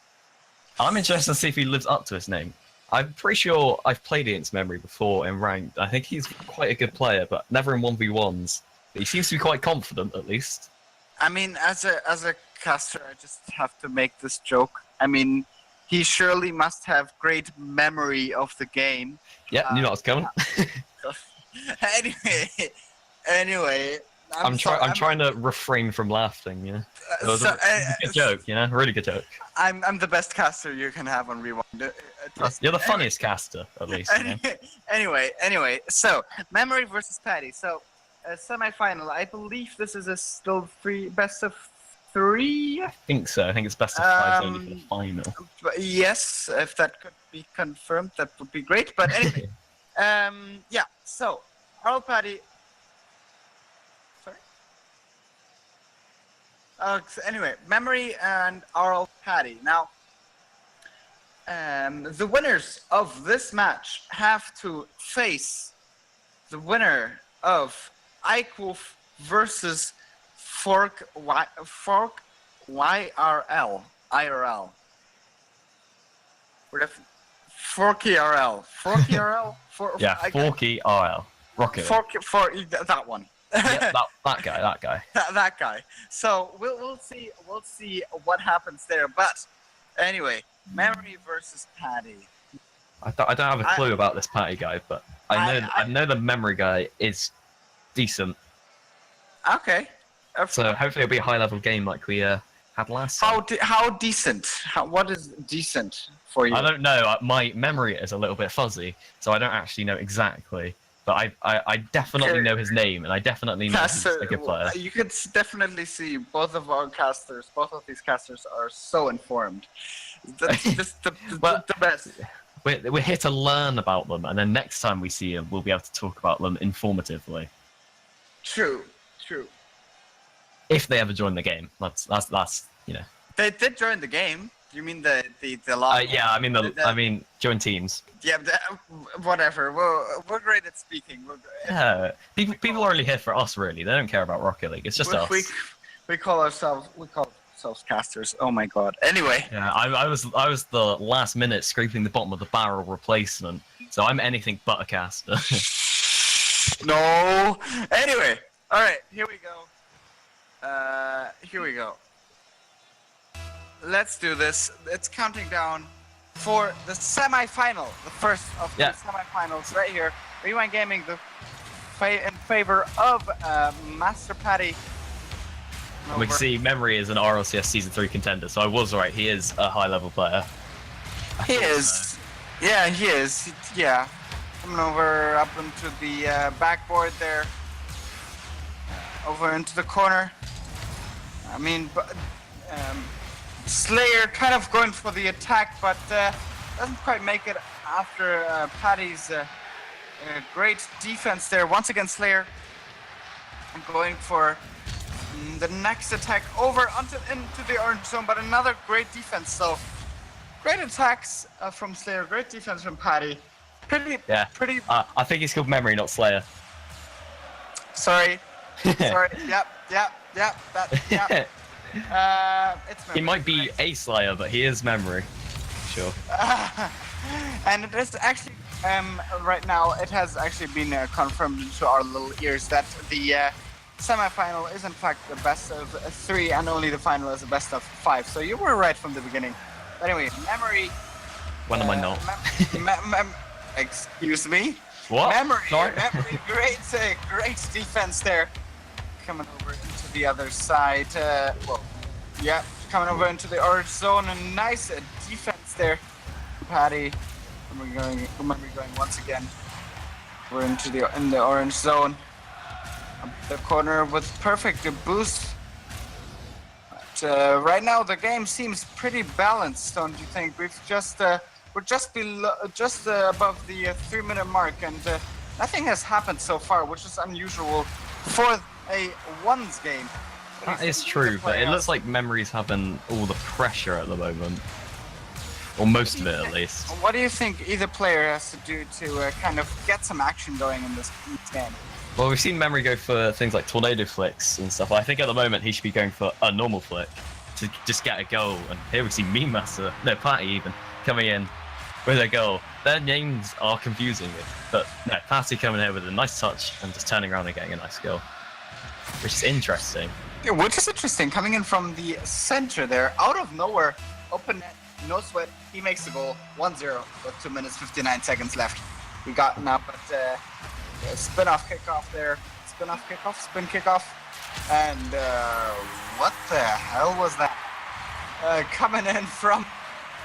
I'm interested to see if he lives up to his name. I'm pretty sure I've played against Memory before in ranked. I think he's quite a good player, but never in 1v1s. But he seems to be quite confident, at least. I mean, as a caster, I just have to make this joke. I mean, he surely must have great memory of the game. Yeah, knew that was coming. anyway, I'm trying to refrain from laughing. Yeah, it was a good joke. You know, a really good joke. I'm the best caster you can have on Rewind. Trust You're the me. funniest caster, at least. You know? Anyway, so Memory versus Patty. So semi-final. I believe this is a still best of 3. I think so. I think it's best of 5 only for the final. But yes, if that could be confirmed, that would be great. But anyway, yeah. So Arl Patty. Sorry. So anyway, Memory and Arl Patty. Now, the winners of this match have to face the winner of Eichwolf versus Fork YRL. IRL. Forky RL. Forky RL? Yeah, Forky RL. Rocket. That one. Yeah, that guy. that guy. So we'll see what happens there. But anyway, Memory versus Patty. I don't have a clue about this Patty guy, but I know the Memory guy is decent. Okay. So hopefully it'll be a high level game like we had last time. How decent? What is decent for you? I don't know. My memory is a little bit fuzzy, so I don't actually know exactly. but I definitely Okay. know his name, and I definitely know he's Caster, a good player. you could definitely see both of these casters are so informed. That's just Well- the best. We're here to learn about them, and then next time we see them, we'll be able to talk about them informatively. True. If they ever join the game, that's you know. They did join the game. You mean the long? Yeah, I mean join teams. Yeah, whatever. We're great at speaking. Yeah, people are only here for us, really. They don't care about Rocket League. It's just us. We call ourselves casters. Oh my god. Anyway. Yeah, I was the last minute scraping the bottom of the barrel replacement, so I'm anything but a caster. No. Anyway. All right. Here we go. Let's do this. It's counting down for the semi-final, the first of the Yeah. semi-finals right here. Rewind Gaming in favor of Master Patty. We can see Memory is an RLCS Season 3 contender, so I was right. He is a high-level player. He is. Yeah, he is. Yeah. Coming over up into the backboard there. Over into the corner. I mean, Slayer kind of going for the attack, but doesn't quite make it after Patty's great defense there. Once again, Slayer going for the next attack over into the orange zone, but another great defense. So great attacks from Slayer, great defense from Patty. Pretty. I think he's called Memory, not Slayer. Sorry. Yep. It's Memory. He might be a Slayer, but he is Memory. Sure. And it is actually, right now, it has actually been confirmed into our little ears that the semi-final is in fact the best of 3, and only the final is the best of 5. So you were right from the beginning. But anyway, Memory. When am I not? Excuse me. What? Memory. Sorry. Memory. Great defense there. Coming over into the other side. Coming over into the orange zone. A nice defense there. Patty. Memory going once again. We're in the orange zone. Up the corner with perfect boost. But right now the game seems pretty balanced, don't you think? We're just above the 3-minute mark, and nothing has happened so far, which is unusual for a ones game. That is true, but it looks like Memory's having all the pressure at the moment. Or most of it, at least. What do you think either player has to do to kind of get some action going in this game? Well, we've seen Memory go for things like tornado flicks and stuff. I think at the moment he should be going for a normal flick to just get a goal. And here we see Meme Master, no, Patty even, coming in with a goal. Their names are confusing me, but no, Patty coming here with a nice touch and just turning around and getting a nice goal, which is interesting. Yeah, which is interesting, coming in from the center there, out of nowhere, open net, no sweat, he makes the goal, 1-0 with 2 minutes 59 seconds left. We got now, but a spin-off kickoff there, spin kickoff, and what the hell was that? Coming in from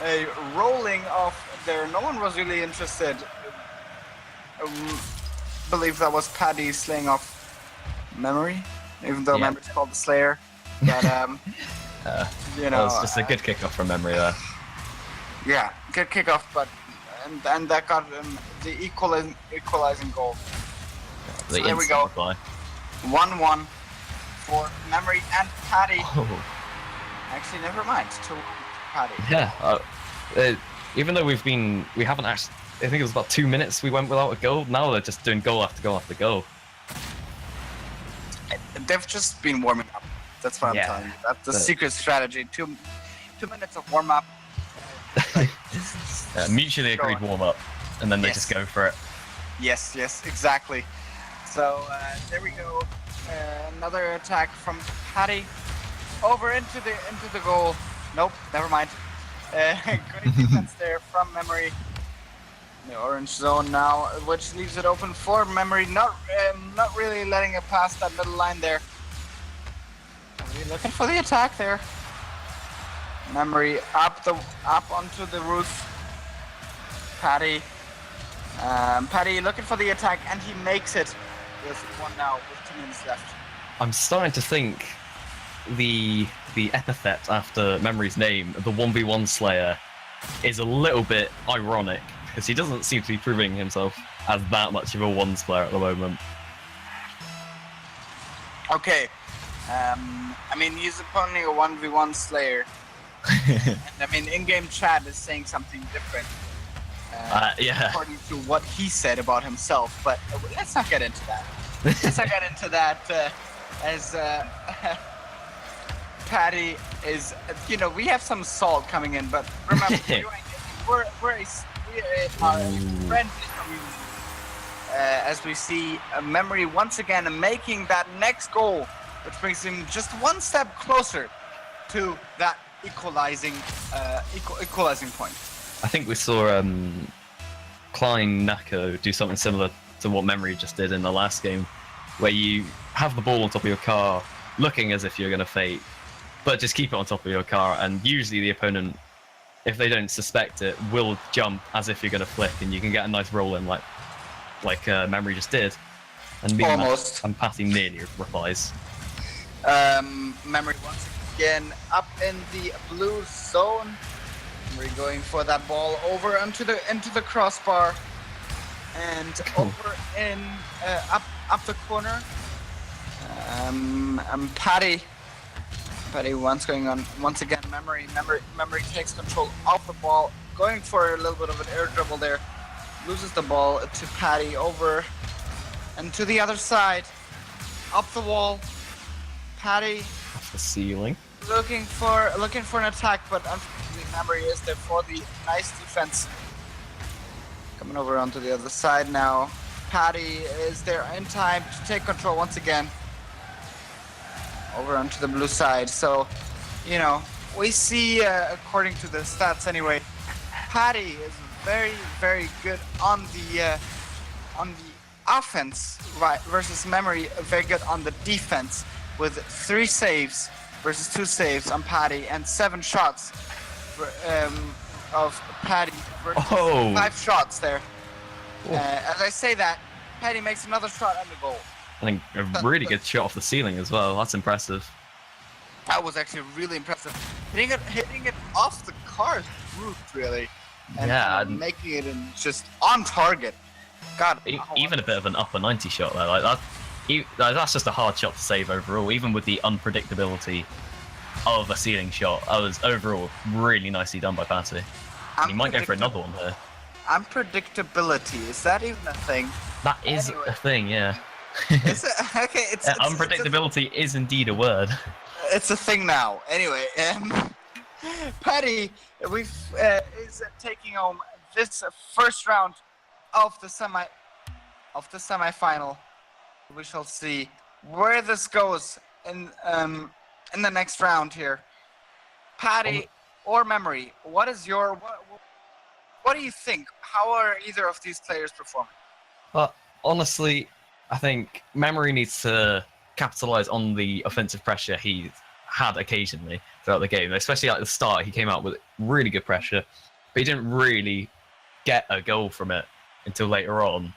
a rolling off there, no one was really interested. I believe that was Paddy slaying off Memory, even though Yeah. Memory's called the Slayer. But you know, That was just a good kickoff from Memory there. yeah, good kickoff, but and that got the equalizing goal. The So there we go. instant reply. 1-1 for Memory and Paddy. Oh. Actually, never mind. 2-1 Paddy. Yeah, even though we haven't actually, I think it was about 2 minutes we went without a goal. Now they're just doing goal after goal after goal. They've just been warming up. That's what I'm Yeah. telling you. That's the But- secret strategy. 2 minutes of warm up. Mutually agreed warm up, and then they Yes. just go for it. Yes, exactly. So there we go. Another attack from Paddy over into the goal. Nope, never mind. Great defense there from Memory. The orange zone now, which leaves it open for Memory. Not really letting it pass that middle line there. We're looking for the attack there. Memory up onto the roof. Paddy Paddy looking for the attack, and he makes it with 1 now, with 2 minutes left. I'm starting to think the epithet after Memory's name, the 1v1 Slayer, is a little bit ironic, because he doesn't seem to be proving himself as that much of a ones player at the moment. Okay. I mean, he's opponent a 1v1 Slayer. And, I mean, in-game chat is saying something different. Yeah. According to what he said about himself, but let's not get into that. Let's not get into that, as Paddy is, you know, we have some salt coming in, but remember, we're a friendly community. As we see Memory once again making that next goal, which brings him just 1 step closer to that equalizing point. I think we saw Klein Nako do something similar to what Memory just did in the last game, where you have the ball on top of your car, looking as if you're going to fake, but just keep it on top of your car, and usually the opponent, if they don't suspect it, will jump as if you're going to flick, and you can get a nice roll in like Memory just did. And Almost. And Patty nearly replies. Memory once again up in the blue zone. We're going for that ball over into the crossbar and over in up the corner. Paddy once again. Memory takes control of the ball, going for a little bit of an air dribble there. Loses the ball to Paddy over and to the other side, up the wall. Paddy Off the ceiling. looking for an attack, but unfortunately Memory is there for the nice defense. Coming over onto the other side now. Paddy is there in time to take control once again. Over onto the blue side. So, you know, we see, according to the stats anyway, Paddy is very, very good on the offense, right? Versus Memory, very good on the defense, with 3 saves versus 2 saves on Paddy and 7 shots of Paddy versus 5 shots there. As I say that, Paddy makes another shot on the goal. I think a really good shot off the ceiling as well. That's impressive. That was actually really impressive. Hitting it off the car's roof, really. And Yeah, kind of making it in just on target. God, Even a bit of an upper 90 shot there. Like that. That's just a hard shot to save overall, even with the unpredictability of a ceiling shot. That was overall really nicely done by Patty. And he might go for another one here. Unpredictability, is that even a thing? That is a thing, yeah. Is it? Okay, it's unpredictability is indeed a word. It's a thing now. Anyway, Paddy, is taking home this first round of the semifinal. We shall see where this goes in the next round here. Paddy or Memory, what do you think? How are either of these players performing? But honestly, I think Memory needs to capitalize on the offensive pressure he had occasionally throughout the game. Especially at the start, he came out with really good pressure, but he didn't really get a goal from it until later on.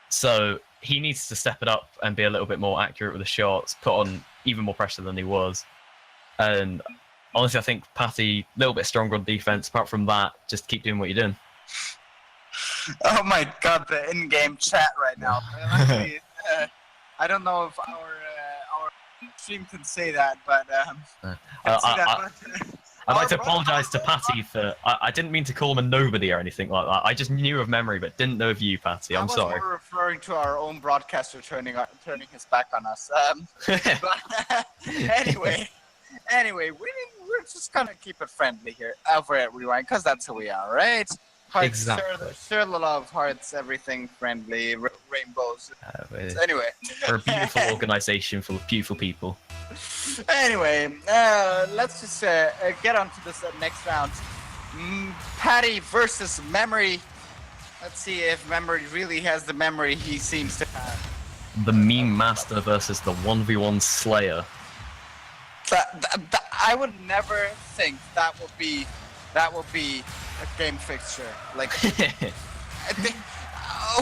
So he needs to step it up and be a little bit more accurate with the shots, put on even more pressure than he was. And honestly, I think Patty, a little bit stronger on defense. Apart from that, just keep doing what you're doing. Oh my God, the in-game chat right now. Actually, I don't know if our stream can say that, but I'd like to apologise to Patty for. I didn't mean to call him a nobody or anything like that. I just knew of Memory, but didn't know of you, Patty. I'm sorry. I was more referring to our own broadcaster turning his back on us. But anyway, we're just gonna keep it friendly here over at Rewind, because that's who we are, right? Hearts, Exactly. Share the love, hearts, everything friendly, rainbows. Anyway. We're a beautiful organisation full of beautiful people. Anyway, let's just get on to this next round. Paddy versus Memory. Let's see if Memory really has the memory he seems to have. The Meme Master versus the 1v1 Slayer. I would never think that would be a game fixture. Like,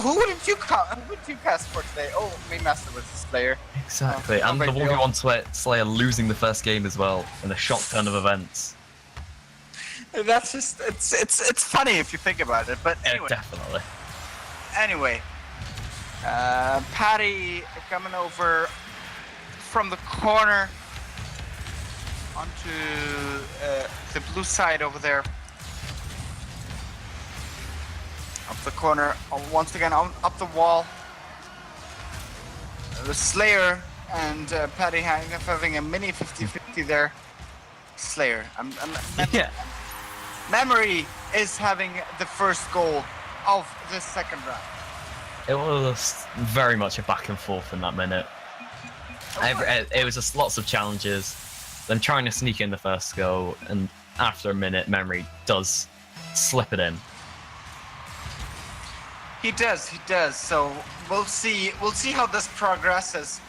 Who did you cast for today? Oh, Main Master was the Slayer. Exactly, Oh, and the big deal. 1v1 Slayer losing the first game as well in a shock turn of events. That's just it's funny if you think about it. But anyway, Definitely. anyway, Patty coming over from the corner onto the blue side over there. Up the corner, once again up the wall. The Slayer and Patty having a mini 50-50 there. Slayer, Yeah. Memory is having the first goal of the second round. It was very much a back and forth in that minute. It was just lots of challenges, then trying to sneak in the first goal, and after a minute, Memory does slip it in. He does. So we'll see how this progresses.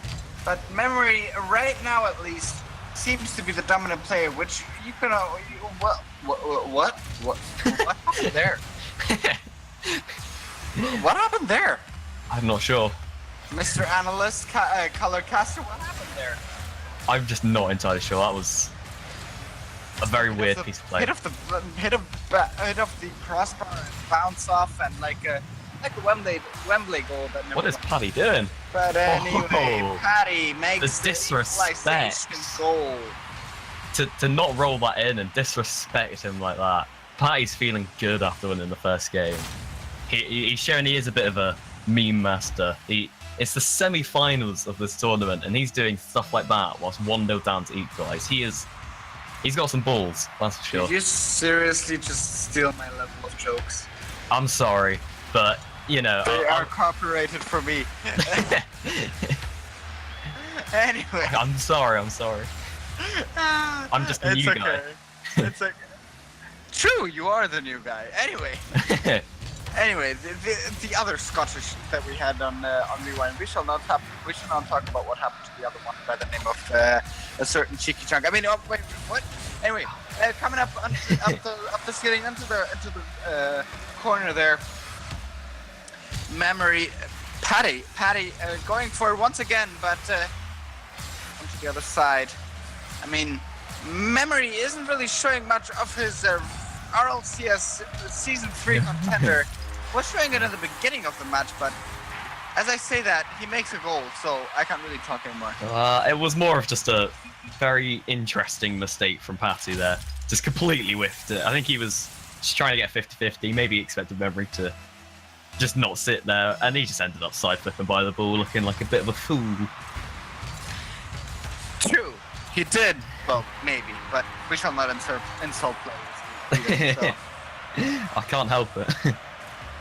But Memory, right now at least, seems to be the dominant player, which you can. What happened there? What happened there, I'm not sure. Mr. Analyst, Color Caster? What happened there? I'm just not entirely sure. That was a very weird piece of play. Hit of the crossbar and bounce off, and like a Wembley goal. That never What is went. Paddy doing? But anyway, Oh, Patty makes the disrespect. equalization goal. To not roll that in and disrespect him like that. Patty's feeling good after winning the first game. He's showing he is a bit of a meme master. It's the semi-finals of this tournament, and he's doing stuff like that whilst 1-0 down to equalise. He's got some balls, that's for sure. Did you seriously just steal my level of jokes? I'm sorry, but you know. They are copyrighted for me. Anyway. I'm sorry. I'm just a It's new okay. guy. It's okay. True, you are the new guy. Anyway, the other Scottish that we had on Rewind, we shall not talk about what happened to the other one by the name of a certain cheeky chunk. I mean, oh, wait, what? Anyway, coming up up the ceiling into the corner there. Memory, Patty going for it once again, but onto the other side. I mean, Memory isn't really showing much of his RLCS Season 3 contender. Was showing it in the beginning of the match, but as I say that, he makes a goal, so I can't really talk anymore. It was more of just a very interesting mistake from Patty there. Just completely whiffed it. I think he was just trying to get 50-50. Maybe he expected Memory to just not sit there, and he just ended up side flipping by the ball, looking like a bit of a fool. True, he did. Well, maybe, but we shall not insult players. Either, so. I can't help it.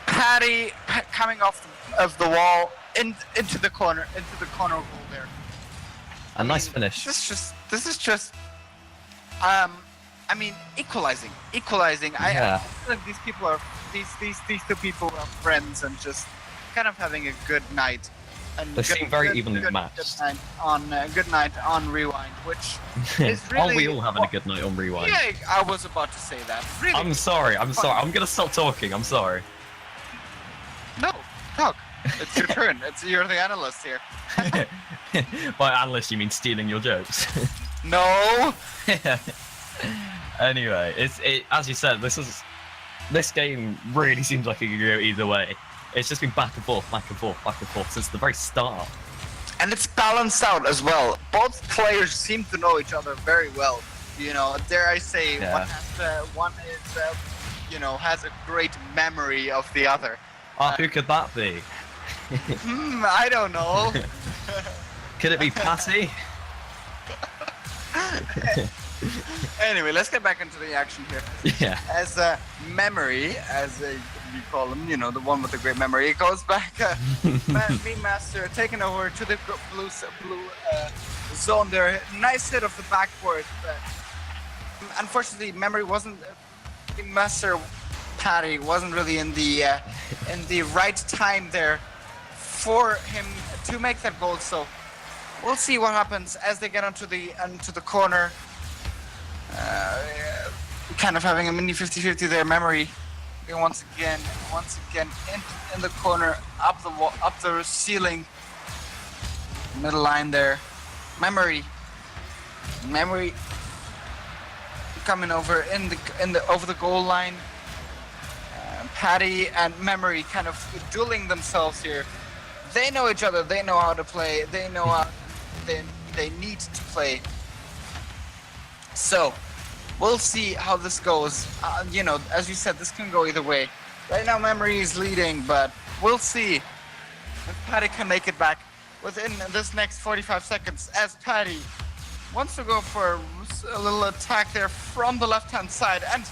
Patty coming off of the wall into the corner goal there. A nice finish. This is just I mean, equalizing. Yeah. I feel like these people are these two people are friends and just kind of having a good night. And They seem very evenly matched. Good night on Rewind, which is really. Aren't we all having a good night on Rewind? Yeah, I was about to say that. Really. I'm sorry. I'm gonna stop talking. I'm sorry. No, talk. It's your turn. You're the analyst here. By analyst, you mean stealing your jokes? No. Anyway, as you said, this game really seems like it could go either way. It's just been back and forth since the very start. And it's balanced out as well. Both players seem to know each other very well. You know, dare I say, Yeah. one has a great memory of the other. Who could that be? I don't know. Could it be Patty? Anyway, let's get back into the action here. Yeah. As Memory, as we call him, you know, the one with the great memory, it goes back. Meme Master taking over to the blue zone there. Nice hit of the backboard. Unfortunately, Memory wasn't. Meme Master Patty wasn't really in the right time there for him to make that goal. So we'll see what happens as they get onto the corner. Kind of having a mini 50-50 there. Memory And once again, in the corner, up the wall, up the ceiling, middle line there. Memory coming over in the over the goal line. Patty and Memory kind of dueling themselves here. They know each other. They know how to play. They know how they need to play. So we'll see how this goes. You know, as you said, this can go either way. Right now, Memory is leading, but we'll see if Patty can make it back within this next 45 seconds. As Patty wants to go for a little attack there from the left-hand side, and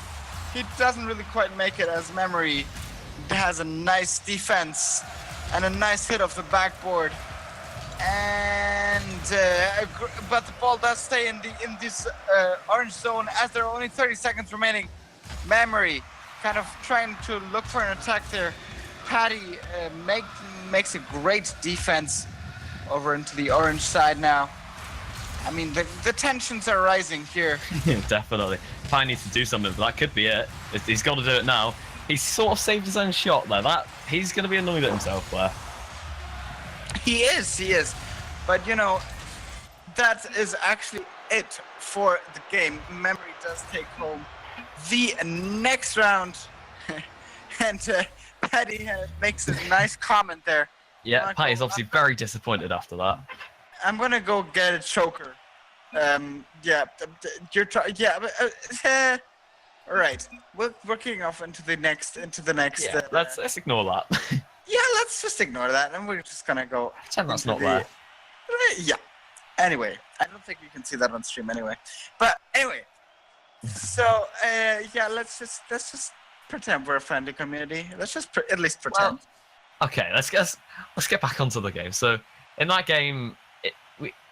he doesn't really quite make it, as Memory has a nice defense and a nice hit off the backboard. And but the ball does stay in this orange zone as there are only 30 seconds remaining. Memory kind of trying to look for an attack there. Patty makes a great defense over into the orange side now. I mean, the tensions are rising here. Definitely. Patty needs to do something, but that could be it. He's got to do it now. He's sort of saved his own shot there. He's going to be annoyed at himself there. He is. But, you know, that is actually it for the game. Memory does take home the next round. And Patty makes a nice comment there. Yeah, Patty's obviously very disappointed after that. I'm going to go get a choker. You're trying. Yeah, but, all right. We're kicking off into the next. Yeah, let's ignore that. Yeah, let's just ignore that, and we're just gonna go. Pretend that's not into there. Yeah. Anyway, I don't think you can see that on stream anyway. But anyway, so yeah, let's just pretend we're a friendly community. Let's just at least pretend. Well, okay, let's get back onto the game. So in that game,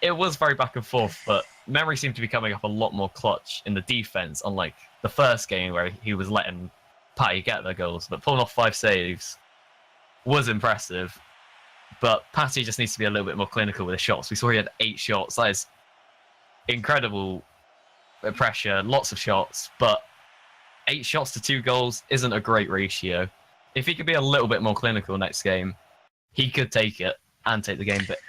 it was very back and forth, but Memory seemed to be coming up a lot more clutch in the defense, unlike the first game where he was letting Patty get their goals. But pulling off 5 saves was impressive, but Patty just needs to be a little bit more clinical with his shots. We saw he had 8 shots. That is incredible pressure, lots of shots, but 8 shots to 2 goals isn't a great ratio. If he could be a little bit more clinical next game, he could take it and take the game. But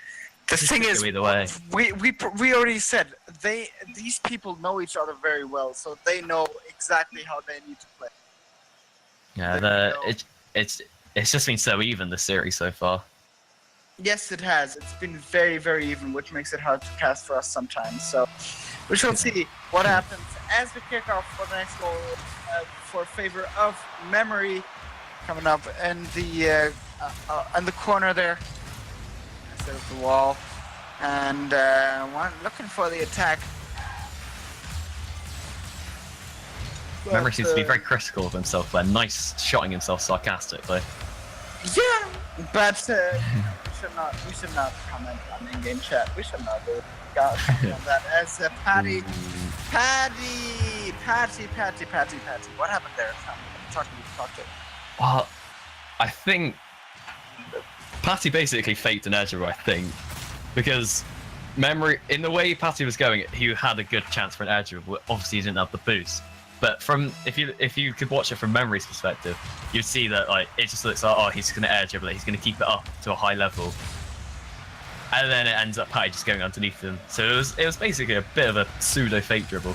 the thing is, either way, we already said these people know each other very well, so they know exactly how they need to play. Yeah, it's just been so even this series so far. Yes, it has. It's been very, very even, which makes it hard to cast for us sometimes. So we shall see what happens as we kick off for the next goal for favor of Memory, coming up in the corner there instead of the wall, and looking for the attack. Memory seems to be very critical of himself there. Nice shotting himself sarcastically. Yeah, but we should not comment on in-game chat. We should not comment on that. As Patty. What happened there? Talk to. Well, I think Patty basically faked an edger, I think, because Memory, in the way Patty was going, he had a good chance for an edger. Obviously, he didn't have the boost. But if you could watch it from Memory's perspective, you'd see that like it just looks like, oh, he's going to air dribble it, he's going to keep it up to a high level, and then it ends up Patty just going underneath him. So it was basically a bit of a pseudo fake dribble.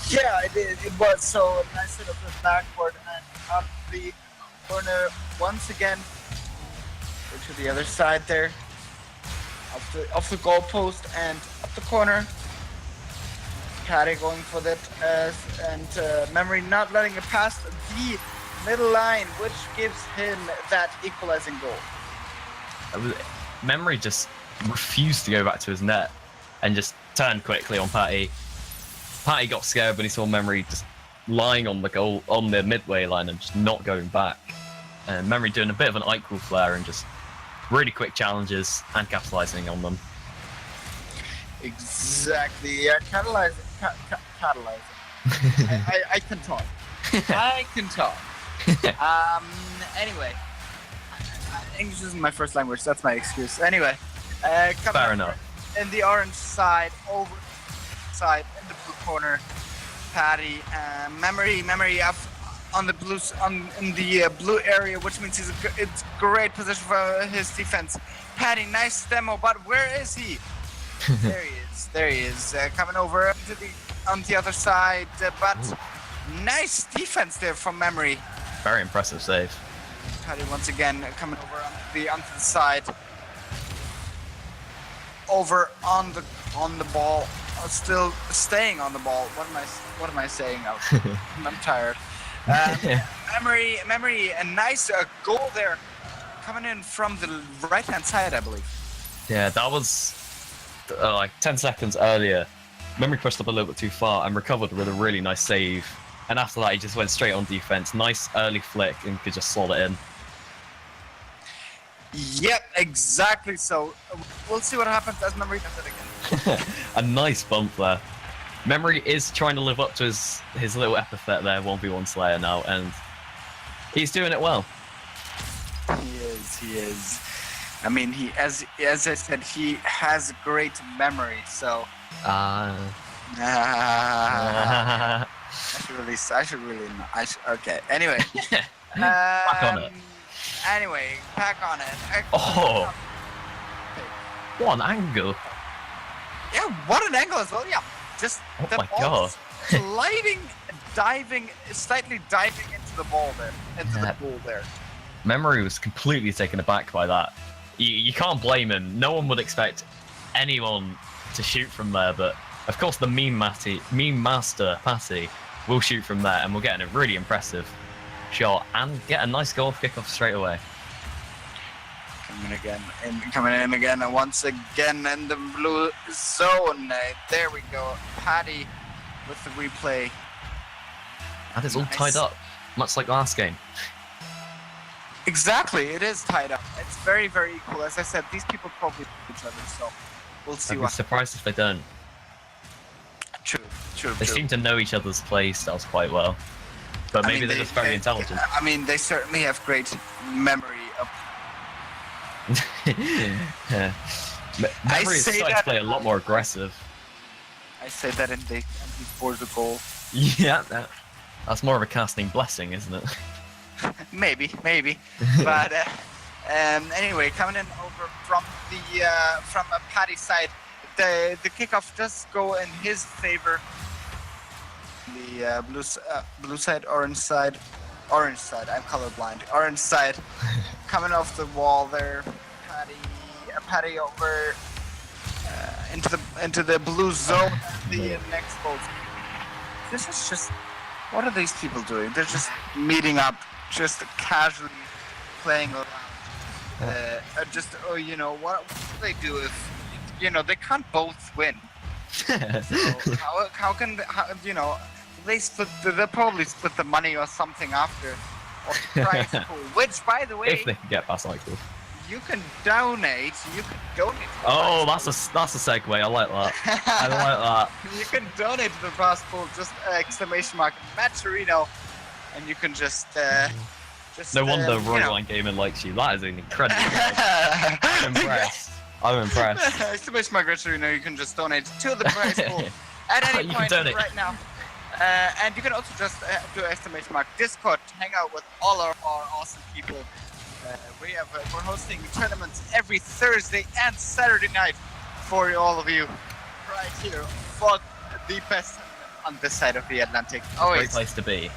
Yeah, it was. So nice hit of the backboard and up the corner once again. Go to the other side there, off the goalpost and up the corner. Patty going for that, and Memory not letting it pass the middle line, which gives him that equalizing goal. Memory just refused to go back to his net and just turned quickly on Patty. Patty got scared when he saw Memory just lying on the goal on the midway line and just not going back. And Memory doing a bit of an Eichel flare and just really quick challenges and capitalizing on them. Exactly. Yeah, catalyzing. I can talk. I can talk. Anyway, English isn't my first language. That's my excuse. Anyway, fair enough. In the orange side, over side in the blue corner, Patty, Memory on the in the blue area, which means it's great position for his defense. Patty, nice demo, but where is he? There he is. There he is, coming over on the other side. But nice defense there from Memory. Very impressive save. Patty once again coming over onto the side. Over on the ball, still staying on the ball. What am I saying? I'm tired. Memory, a nice goal there, coming in from the right-hand side, I believe. Yeah, that was like 10 seconds earlier. Memory pushed up a little bit too far and recovered with a really nice save. And after that, he just went straight on defense. Nice early flick and could just slot it in. Yep, exactly. So we'll see what happens as Memory does it again. A nice bump there. Memory is trying to live up to his little epithet there, 1v1 Slayer now, and he's doing it well. He is. I mean, as I said, he has great memory. So I should. Okay. Anyway. Back on it. Anyway, back on it. Oh. What an angle. Yeah, what an angle as well. Yeah. Just Oh the my ball God. slightly diving into the ball there, the pool there. Memory was completely taken aback by that. You can't blame him. No one would expect anyone to shoot from there, but of course the meme master Patty will shoot from there, and we'll get a really impressive shot and get a nice goal kickoff straight away. Coming in again, and once again in the blue zone. There we go. Patty with the replay. And it's all tied up, much like last game. Exactly, it is tied up. It's very, very equal. As I said, these people probably know each other, so we'll see I'd be what. surprised if they don't. True. They seem to know each other's play styles quite well. But maybe they're just very intelligent. I mean, they certainly have great memory of. Yeah. Memory is starting to play a lot more aggressive. I say that and he scores a goal. Yeah, that's more of a casting blessing, isn't it? Maybe. But anyway, coming in over from a Patty side, the kickoff does go in his favor. The blue side, orange side. I'm colorblind. Orange side, coming off the wall there. Patty over into the blue zone. The next goal. This is just. What are these people doing? They're just meeting up, just casually playing around. What do they do if they can't both win? So how can they split? They'll probably split the money or something after, or the prize pool. Which, by the way, If they can get past cycle. you can donate. Oh, that's a segue. I like that. I like that. You can donate to the prize pool. Just ! Matcherino, and you can just. No wonder Royal Gaming likes you. That is an incredible. I'm impressed. I'm impressed. Exclamation mark Matcherino. You can just donate to the prize pool at any You can point donate. right now. And you can also just do exclamation mark Discord to hang out with all our awesome people. We're hosting tournaments every Thursday and Saturday night for all of you right here for the best on this side of the Atlantic. Great Always place to be.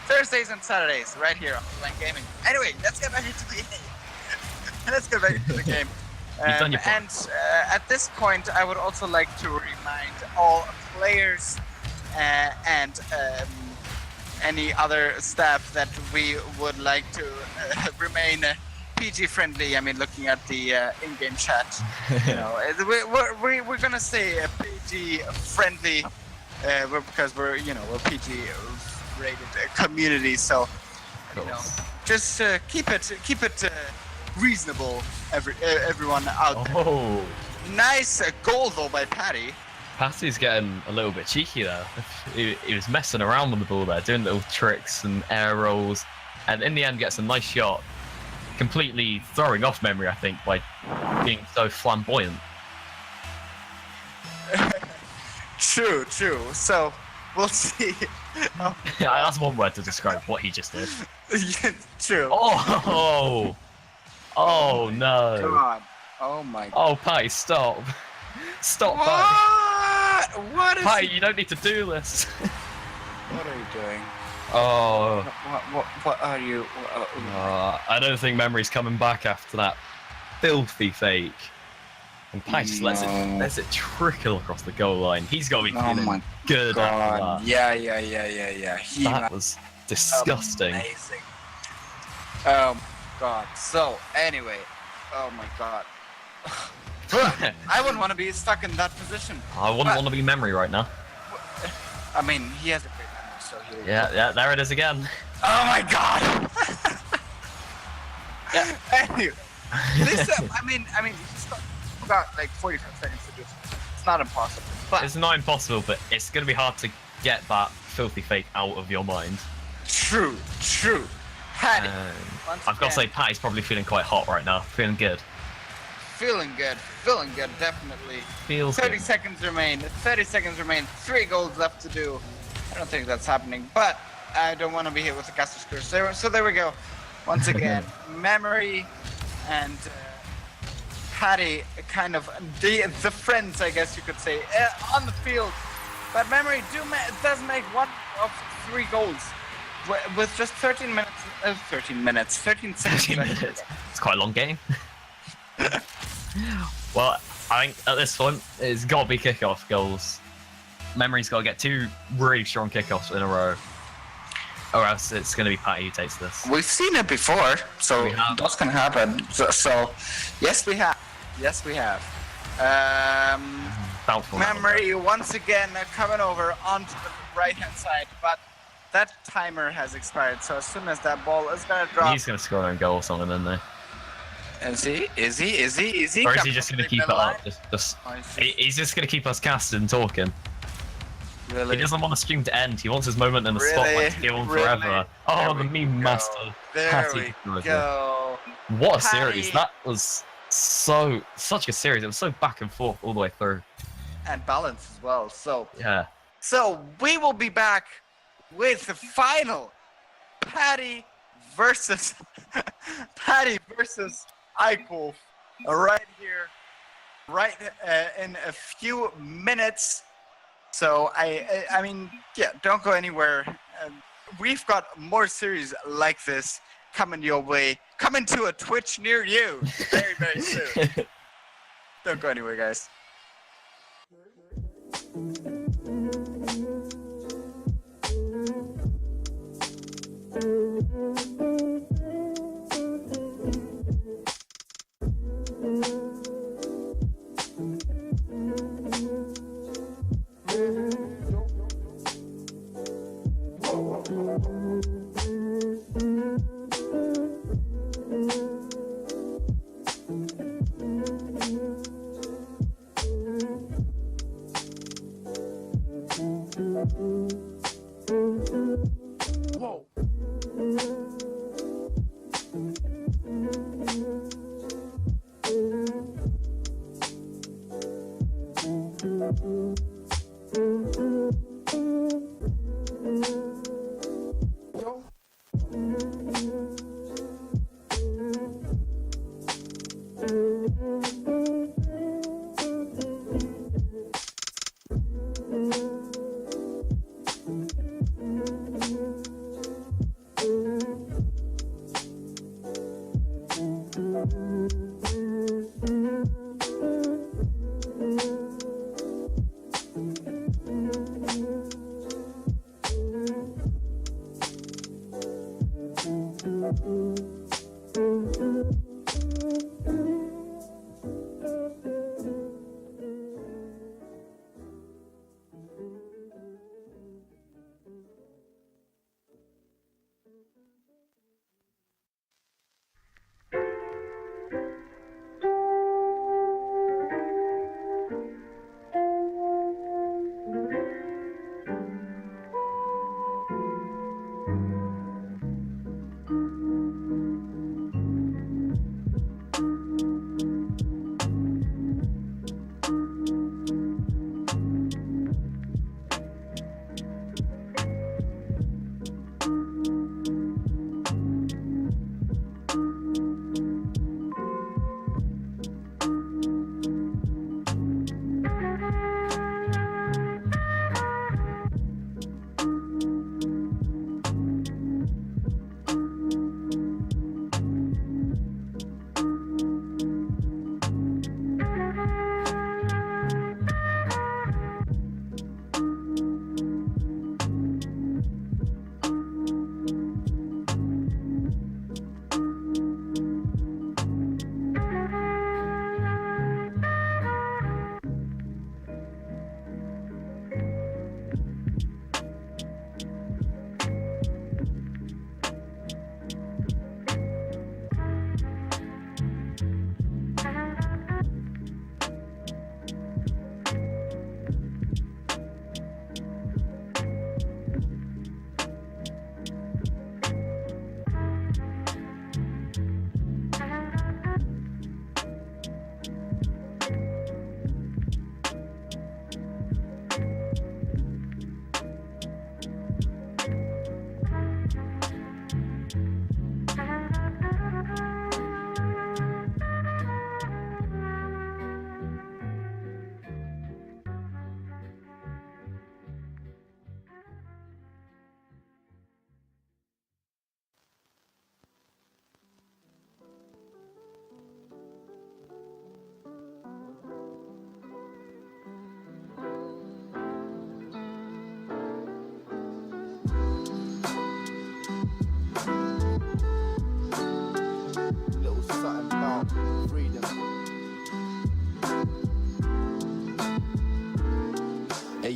Thursdays and Saturdays right here on Online Gaming. Anyway, let's get back into the game. You've done your part. And at this point, I would also like to remind all players and any other staff that we would like to remain PG friendly. I mean, looking at the in-game chat, we're gonna say PG friendly because we're PG rated community. So just keep it reasonable. Everyone out there. Oh, Nice goal though by Patty. Patty's getting a little bit cheeky there. He was messing around with the ball there, doing little tricks and air rolls, and in the end gets a nice shot, completely throwing off Memory, I think, by being so flamboyant. True. So We'll see. Oh, Yeah, that's one word to describe what he just did. yeah, true. Oh, oh no. God. Oh my God. Oh, Patty, stop. Stop, Patty. What is Patty, you don't need to do this. What are you doing? Oh, What are you? I don't think Memory's coming back after that filthy fake. And Patty just lets it trickle across the goal line. He's got to be Oh feeling my good after God. that. Yeah. That was disgusting. Amazing. Oh my God. So anyway, oh my God. I wouldn't want to be stuck in that position. I wouldn't want to be Memory right now. I mean, he has a great memory, so he. Yeah, there it is again. Oh my God. Yeah. Anyway, this. I mean, he's got like 45 seconds to do it. It's not impossible, but It's not impossible, but it's going to be hard to get that filthy fake out of your mind. true. Patty, once I've got to say, again, Patty's probably feeling quite hot right now. Feeling good. feeling good, definitely. Feels 30 good. seconds remain. 30 seconds remain. 3 goals left to do. I don't think that's happening, but I don't want to be hit with the Castor's Curse. So there we go. Once again, Memory and Patty, kind of the friends, I guess you could say, on the field. But Memory does make 1 of 3 goals with just 13 seconds. 13 minutes. It's quite a long game. Well, I think at this point, it's got to be kickoff goals. Memory's got to get 2 really strong kickoffs in a row, or else it's going to be Patty who takes this. We've seen it before, so We have. that's gonna happen. So yes, we have. Doubtful now, Memory once again coming over onto the right-hand side, but that timer has expired. So as soon as that ball is gonna but drop, he's going to score an goal or something, isn't he? is he? Or is he just going to keep it up? He's just going to keep us casted and talking. Really? He doesn't want the stream to end. He wants his moment in the Really? spotlight to go on Really? forever. Oh, There the we meme go. master. There Patty we Roger. go. What a series. Patty. That was such a series. It was so back and forth all the way through. And balance as well. Yeah. So we will be back with the final Patty versus Eichwolf right here, right in a few minutes. So I mean, yeah, don't go anywhere. We've got more series like this coming your way, coming to a Twitch near you very, very soon. Don't go anywhere, guys.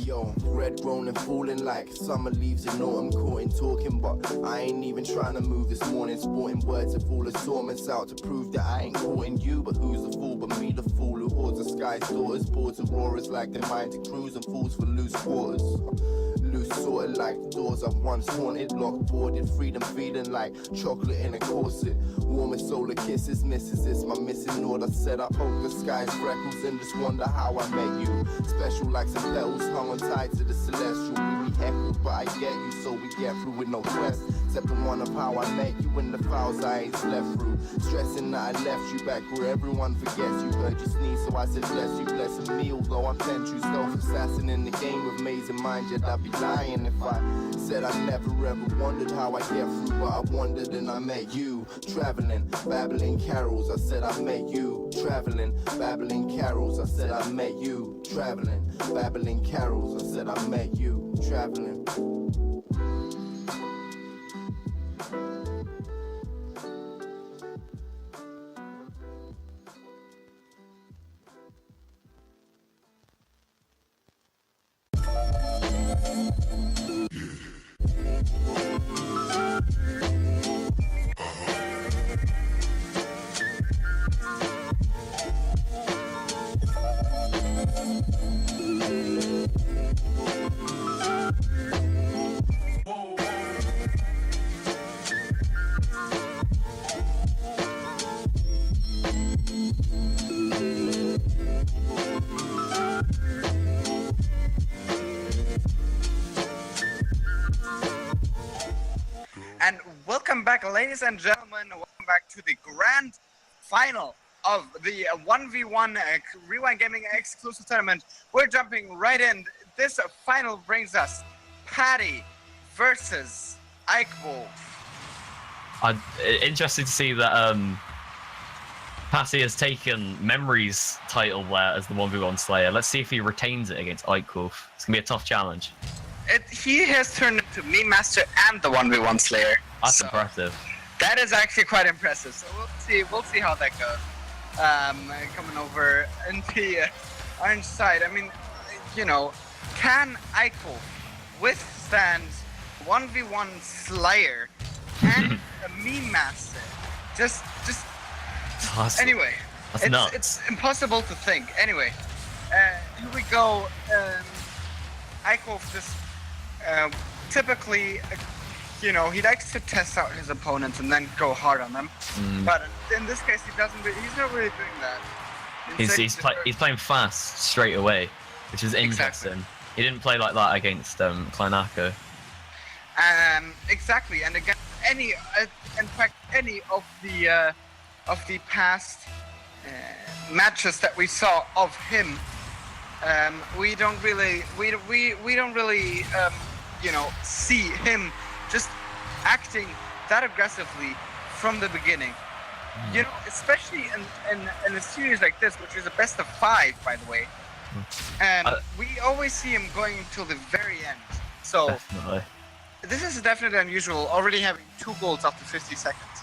Yo, red grown and falling like summer leaves in autumn, caught in talking, but I ain't even trying to move this morning. Sporting words of all assortments out to prove that I ain't caught in you. But who's the fool but me, the fool who hoards the sky's daughters, boards of roarers like their mind to cruise and fools for loose quarters. Loose sorted like the doors I've once haunted, locked, boarded, freedom feeding like chocolate in a corset. Warmest solar kisses, misses, it's my missing order. Set up, hope the sky's freckles and just wonder how I met you. Special like some petals hung on tied to the celestial. We be heckled, but I get you, so we get through with no quest. Except the one of how I met you and the fouls I ain't slept through. Stressing that I left you back where everyone forgets you. Heard you sneeze, so I said bless you, blessing me. Although I'm true self-assassin in the game with amazing mind, yet I'd be lying if I said I never ever wondered how I get through. But I wondered and I met you, traveling, babbling carols. I said I met you, traveling, babbling carols. I said I met you, traveling, babbling carols. I said I met you, traveling. And welcome back, ladies and gentlemen. Welcome back to the grand final of the 1v1 Rewind Gaming exclusive tournament. We're jumping right in. This final brings us Patty versus Ike Wolf. I'm interested to see that Patty has taken Memory's title there as the 1v1 Slayer. Let's see if he retains it against Ike Wolf. It's going to be a tough challenge. He has turned into Meme Master and the 1v1 Slayer. That's impressive. That is actually quite impressive. So we'll see how that goes. Coming over in the orange side. I mean, you know, can Ike Wolf withstand 1v1 Slayer and a Meme Master? Anyway, that's nuts. It's impossible to think. Anyway, here we go. Ike Wolf just typically, you know, he likes to test out his opponents and then go hard on them. But in this case, he doesn't. He's not really doing that. He's playing fast straight away, which is interesting. Exactly. He didn't play like that against Kleinako. Exactly, and again, any of the past matches that we saw of him, we don't really, you know, see him just acting that aggressively from the beginning. You know, especially in a series like this, which is a best of 5, by the way. And we always see him going until the very end. So Definitely. this is definitely unusual, already having 2 goals after 50 seconds.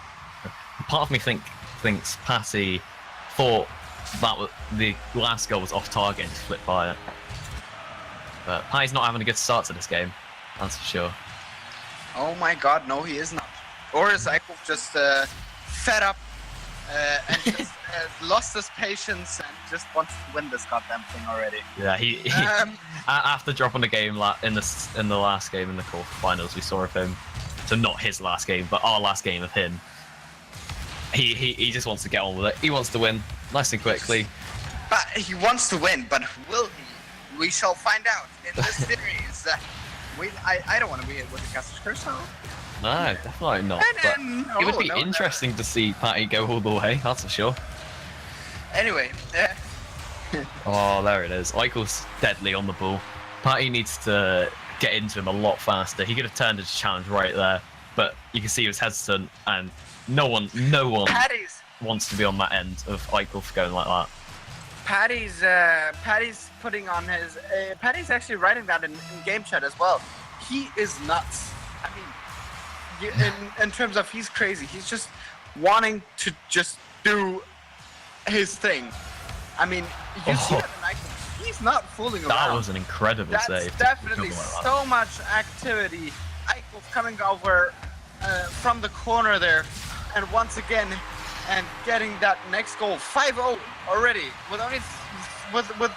Part of me thinks Patty thought that the last goal was off target and just flipped by it. But Patty's not having a good start to this game, that's for sure. Oh my god, no, he is not. Or is Ike Wolf just fed up and just lost his patience and just wants to win this goddamn thing already? Yeah, he after dropping the game in the last game in the quarterfinals we saw of him, so not his last game, but our last game of him. He just wants to get on with it. He wants to win nice and quickly. But he wants to win, but will he? We shall find out in this series. I don't want to be hit with the Caster's Curse, though. No, definitely not. But it would be interesting to see Patty go all the way, that's for sure. Anyway. Oh, there it is. Eichel's deadly on the ball. Patty needs to get into him a lot faster. He could have turned his challenge right there, but you can see he was hesitant, and no one wants to be on that end of Eichel for going like that. Patty's putting on his. Patty's actually writing that in game chat as well. He is nuts. I mean, in terms of he's crazy. He's just wanting to just do his thing. I mean, you see that in Eichel. He he's not fooling around. That was an incredible That's save. definitely Like that. so much activity. Eichel coming over from the corner there, and once again, and getting that next goal, 5-0 already, with only with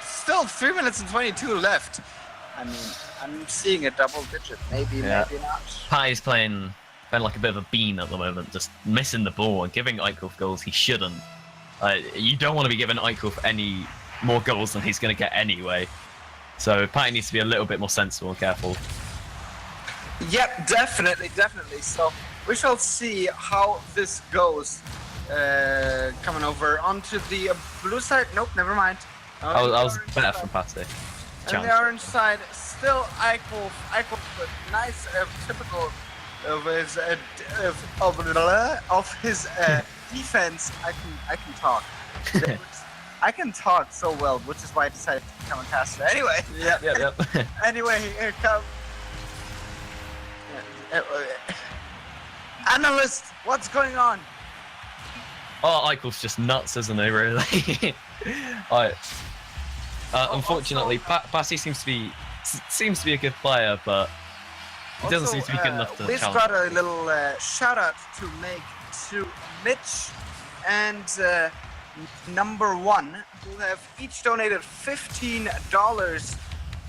still 3 minutes and 22 left. I mean, I'm seeing a double digit, maybe, Yeah. maybe not. Patty's playing like a bit of a bean at the moment, just missing the ball and giving Eichhoff goals he shouldn't. You don't want to be giving Eichhoff any more goals than he's going to get anyway. So Patty needs to be a little bit more sensible and careful. Yep, definitely. So we shall see how this goes. Coming over onto the blue side. Nope, never mind. I was better from Patty. On the orange side, still Eichel with nice, typical of his defense. I can talk. I can talk so well, which is why I decided to become a caster. Anyway. Yep. Anyway, here comes. Analyst, what's going on? Oh, Eichel's just nuts, isn't he? Really. Unfortunately, Patty seems to be a good player, but he doesn't seem to be good enough to We've challenge. got a little shout out to make to Mitch and number one, who have each donated $15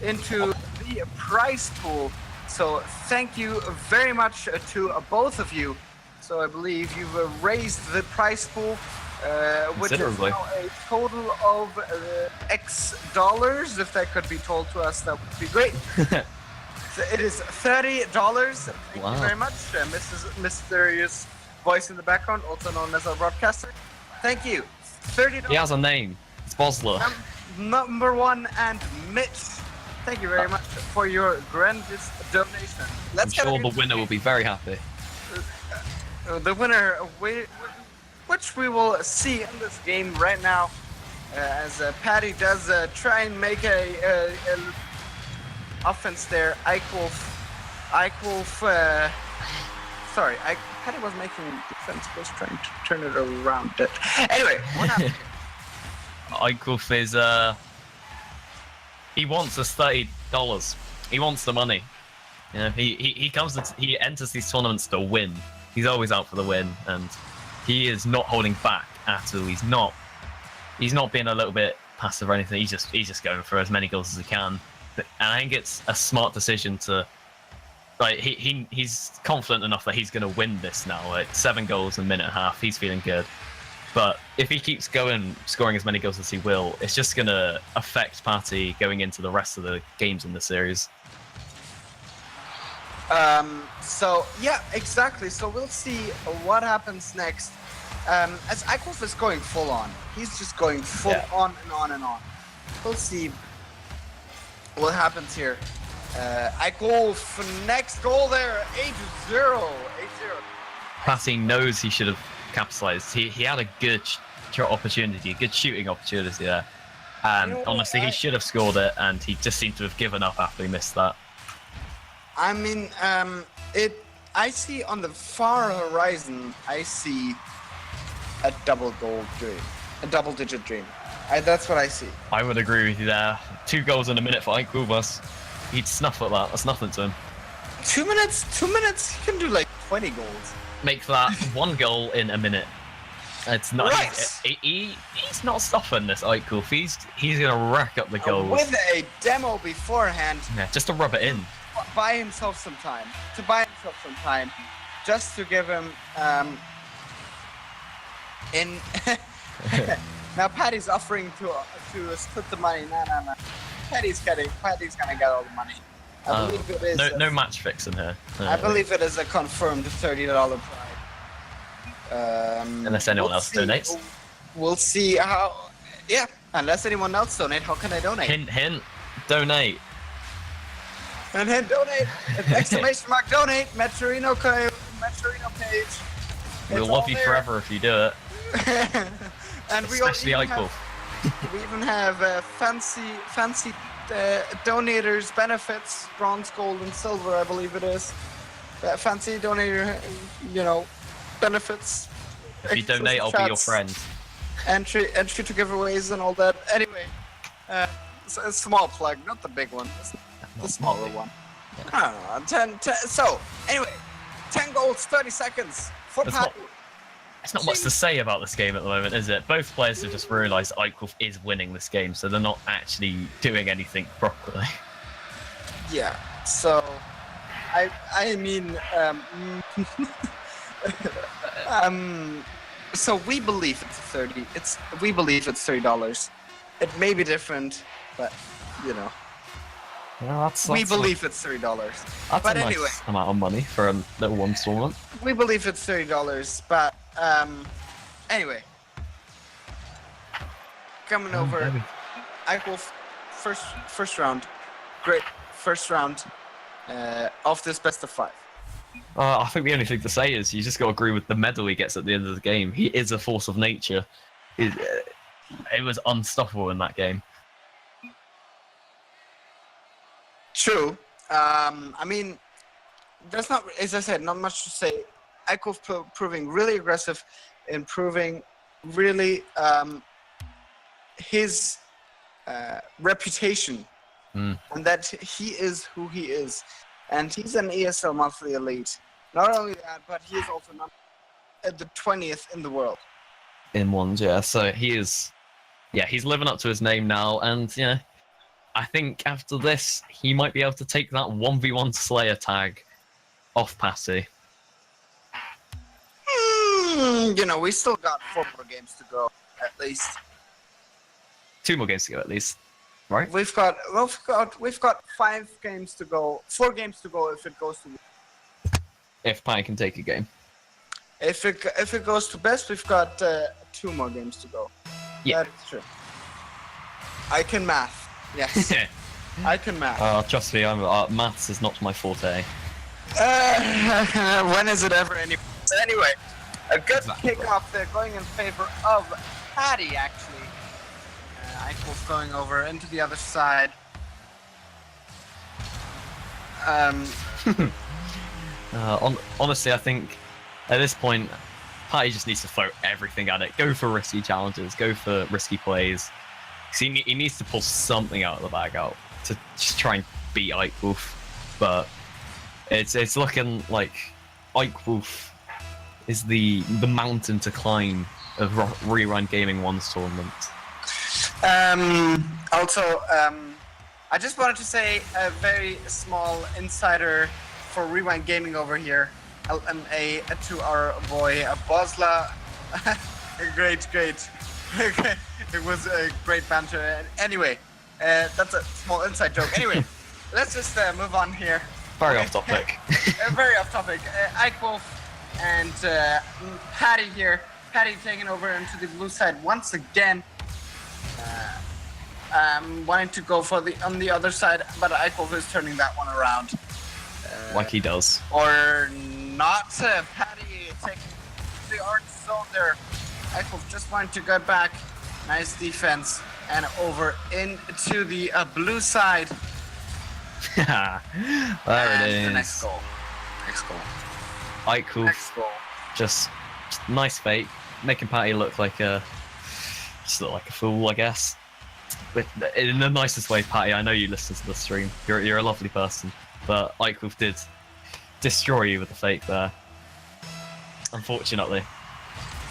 into the prize pool. So thank you very much to both of you. So I believe you've raised the prize pool, which is Considerably. now a total of X dollars. If that could be told to us, that would be great. So it is $30. Thank Wow. you very much, Mrs. Mysterious Voice in the background, also known as our broadcaster. Thank you. $30. He has a name. It's Bosler. Number one and Mitch. Thank you very much for your grandest donation. I'm Let's get sure the into winner will be very happy. the winner, which we will see in this game right now, as Patty does try and make a offense there. Patty was making defense, was trying to turn it around. Anyway, what happened? Eichhoff is he wants us $30. He wants the money. You know, he enters these tournaments to win. He's always out for the win, and he is not holding back at all. He's not being a little bit passive or anything. He's just going for as many goals as he can. And I think it's a smart decision to, like, he's confident enough that he's going to win this now. Like 7 goals in a minute and a half, he's feeling good. But if he keeps going, scoring as many goals as he will, it's just going to affect Patty going into the rest of the games in the series. So yeah, exactly. So we'll see what happens next. As Eichhoff is going full on, he's just going full on and on and on. We'll see what happens here. Eichhoff, next goal there, 8-0. Patty knows he should have capitalized. He had a good opportunity, a good shooting opportunity there. And honestly, he should have scored it, and he just seemed to have given up after he missed that. I mean, I see on the far horizon, I see a double-digit dream. That's what I see. I would agree with you there. 2 goals in a minute for Eichhoff. He'd snuff at that. That's nothing to him. 2 minutes, he can do like 20 goals. Make that 1 goal in a minute. It's not. Right. He's not stopping this Eichhoff. He's gonna rack up the goals. With a demo beforehand, Yeah, just to rub it in. to buy himself some time, just to give him in. Now Patty's offering to split the money. No. Patty's gonna get all the money. I believe it is. No match fixing here. I believe it is a confirmed $30 prize. Unless anyone else donates. We'll see how. Yeah, unless anyone else donate, how can I donate? Hint. Donate. And then donate! Exclamation mark donate! Metrino page. We'll love you forever if you do it. And Especially Eichhoff. We even have fancy donators benefits, bronze, gold, and silver, I believe it is. Fancy donator, benefits. If you donate, I'll be your friend. Entry to giveaways and all that. Anyway, a small plug, not the big one. The smaller one. I don't know. 10. So anyway, 10 goals, 30 seconds for That's Paddy. It's not much to say about this game at the moment, is it? Both players have just realised Eichwolf is winning this game, so they're not actually doing anything properly. Yeah. So, I mean, so we believe it's 30. We believe it's $30. It may be different, but you know, Well, we believe it's $30. That's but a nice anyway. amount of money for a little one tournament. We believe it's $30, but anyway, coming over. Maybe. Eichwolf, first round, great first round of this best of 5. I think the only thing to say is you just got to agree with the medal he gets at the end of the game. He is a force of nature. It was unstoppable in that game. True. I mean, there's not, as I said, not much to say. Eichwolf proving really aggressive, improving really his reputation, and that he is who he is, and he's an ESL monthly elite. Not only that, but he is also at the 20th in the world. In ones, yeah. So he is, yeah, he's living up to his name now, and yeah, I think after this he might be able to take that 1v1 Slayer tag off Patty. You know, we still got 4 more games to go, at least. 2 more games to go at least, right? We've got 5 games to go, 4 games to go if it goes to. If Patty can take a game. If it goes to best, we've got 2 more games to go. Yeah. That is true. I can math. Yes, I can math. Trust me, maths is not my forte. When is it ever anyway? Anyway, a good kickoff there, going in favor of Patty, actually. Eichwolf going over into the other side. Honestly, I think at this point, Patty just needs to throw everything at it. Go for risky challenges. Go for risky plays. 'Cause he needs to pull something out of the bag out to just try and beat Eichwolf. But it's looking like Eichwolf is the mountain to climb of Rewind Gaming 1's tournament. Also, I just wanted to say a very small insider for Rewind Gaming over here. LMA to our boy Bosla. Great. It was a great banter. Anyway, that's a small inside joke. Anyway, let's just move on here. Very off topic. Very off topic. Eichwolf and Patty here. Patty taking over into the blue side once again. Wanting to go for on the other side, but Eichwolf is turning that one around. Like he does. Or not. Patty taking the orange zone there. Eichwolf just wanting to get back. Nice defense. And over into the blue side. There And it is. the next goal. Eichwolf, Next goal. just nice fake, making Patty look like a fool, I guess. But in the nicest way, Patty. I know you listen to the stream. You're a lovely person, but Eichwolf did destroy you with the fake there. Unfortunately.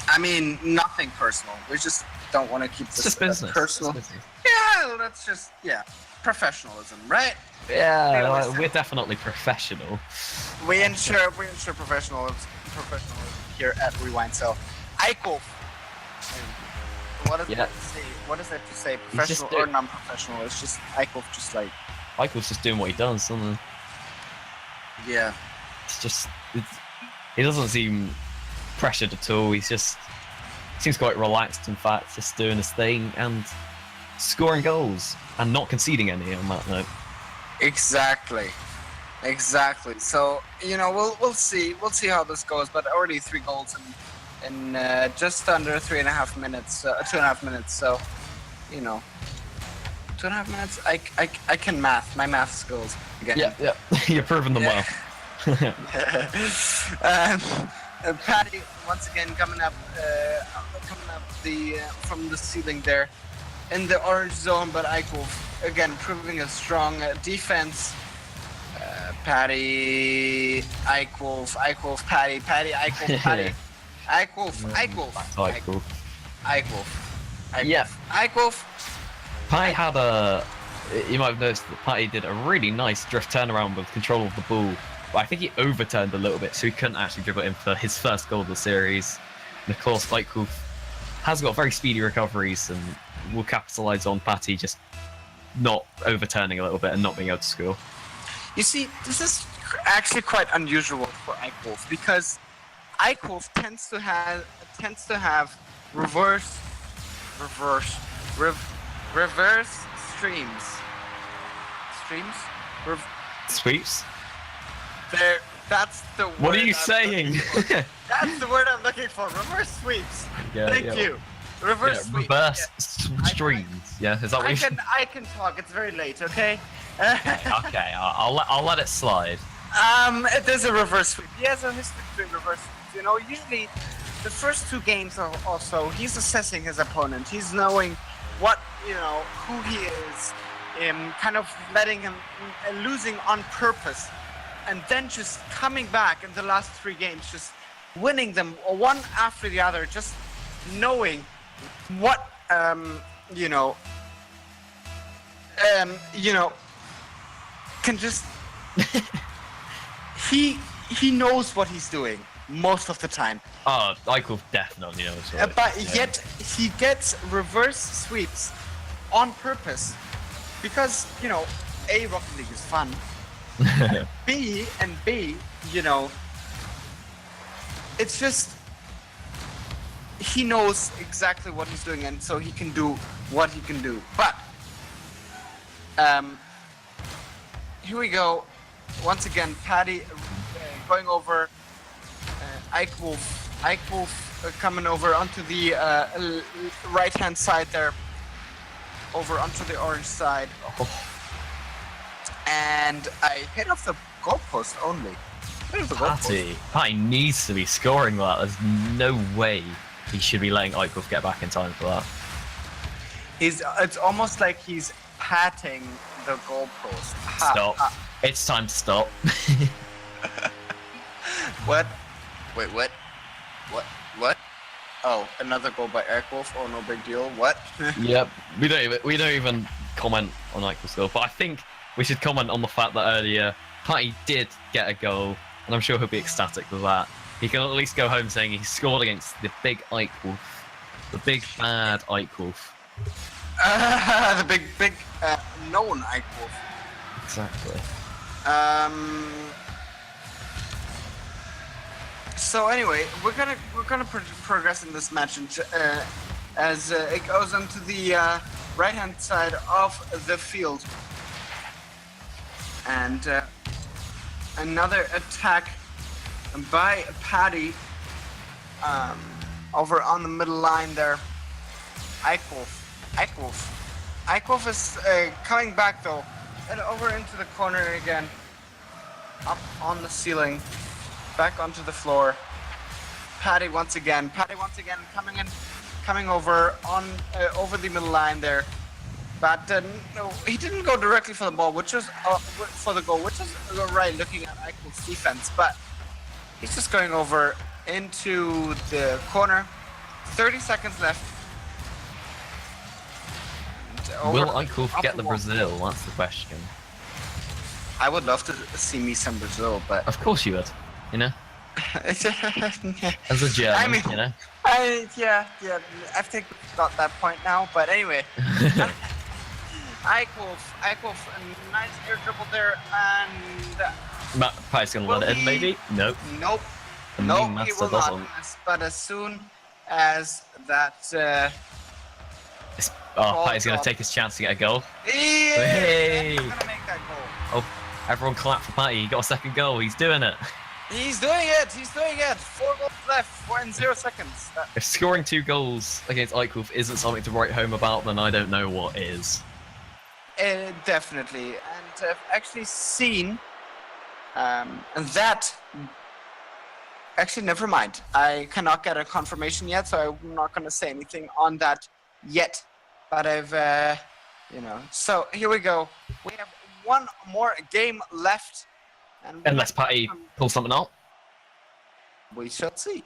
I mean, nothing personal. We just don't want to keep It's this just business. personal. It's business. Yeah, let's just, professionalism, right? Yeah, Realistic. we're definitely professional. We ensure professionalism here at Rewind. So, Eichwolf. What is Yeah. that to say? What is that to say? He's just Professional or non-professional? It's just Eichwolf, just like Eichwolf's just doing what he does, doesn't he? yeah. He doesn't seem pressured at all. Seems quite relaxed, in fact, just doing his thing and scoring goals and not conceding any on that note. Exactly. So we'll see how this goes. But already 3 goals in just under 3.5 minutes, 2.5 minutes. So 2.5 minutes. I can math. My math skills again. Yeah, you're proving them well. Patty once again coming up from the ceiling there in the orange zone, but Eichwolf again proving a strong defense. Patty, Eichwolf, Patty, Eichwolf, Patty, Eichwolf. Yeah. Eichwolf. Patty had a. You might have noticed that Patty did a really nice drift turnaround with control of the ball, but I think he overturned a little bit, so he couldn't actually dribble it in for his first goal of the series. And of course, Eichwolf has got very speedy recoveries and will capitalise on Patty just not overturning a little bit and not being able to score. You see, this is actually quite unusual for Eichwolf because Eichwolf tends to have reverse streams. Sweeps? There. That's the word. What are you I'm saying? looking for. That's the word I'm looking for. Reverse sweeps. Thank you. Reverse sweeps. Reverse Yeah. streams. Yeah, is that what you I can talk. It's very late. Okay. Okay, I'll let it slide. There's a reverse sweep. He has a history doing reverse sweeps. You know, usually the first 2 games are also he's assessing his opponent. He's knowing what who he is, kind of letting him losing on purpose, and then just coming back in the last 3 games, just winning them one after the other, just knowing what can just he knows what he's doing most of the time. Oh, Eichel definitely knows what But yet he gets reverse sweeps on purpose because A, Rocket League is fun. B, it's just he knows exactly what he's doing, and so he can do what he can do. But here we go. Once again, Patty going over Eichwolf coming over onto the right-hand side there, over onto the orange side. Oh. And I hit off the goalpost only. Patty needs to be scoring that. There's no way he should be letting Eichwolf get back in time for that. It's almost like he's patting the goalpost. Stop. It's time to stop. What? Wait, what? What? Oh, another goal by Eichwolf. Oh, no big deal. What? Yep. We don't even comment on Eichwolf's goal, but I think we should comment on the fact that earlier Patty did get a goal, and I'm sure he'll be ecstatic with that. He can at least go home saying he scored against the big Eichwolf, the big bad Eichwolf. The big known Eichwolf. Exactly. So anyway, we're gonna progress in this match, and as it goes onto the right-hand side of the field, and another attack by Patty over on the middle line there. Eichwolf is coming back though, and over into the corner again, up on the ceiling, back onto the floor. Patty once again coming over on over the middle line there, but no, he didn't go directly for the ball, which was for the goal, which is right looking at Eichwolf's defense, but he's just going over into the corner. 30 seconds left. Will Eichwolf get the Brazil? That's the question. I would love to see me some Brazil, but Of course you would. You know, as a German, I mean, you know. yeah, I think we've got that point now, but anyway. Eichwolf, a nice air dribble there, and Patty's gonna let it in, maybe? Nope. Nope, The he mean master will not. doesn't. But as soon as that, Patty's gonna take his chance to get a goal. He's gonna make that goal. Oh, everyone clap for Patty. He got a second goal. He's doing it. He's doing it. 4 goals left. 4 in 0 seconds. If scoring 2 goals against Eichwolf isn't something to write home about, then I don't know what is. Definitely, and I've actually seen that. Actually, never mind. I cannot get a confirmation yet, so I'm not going to say anything on that yet. But I've You know. So here we go. We have one more game left, and we Unless have Patty some- pulls something out. we shall see.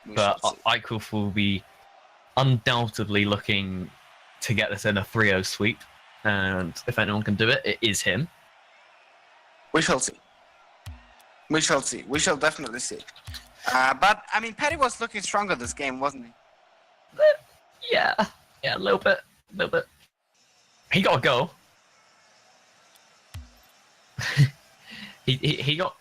We But shall see. Eichhoff will be undoubtedly looking to get this in a 3-0 sweep. And if anyone can do it, it is him. We shall see. We shall see. We shall definitely see. But I mean, Petty was looking stronger this game, wasn't he? Yeah, a little bit. He got a goal. he got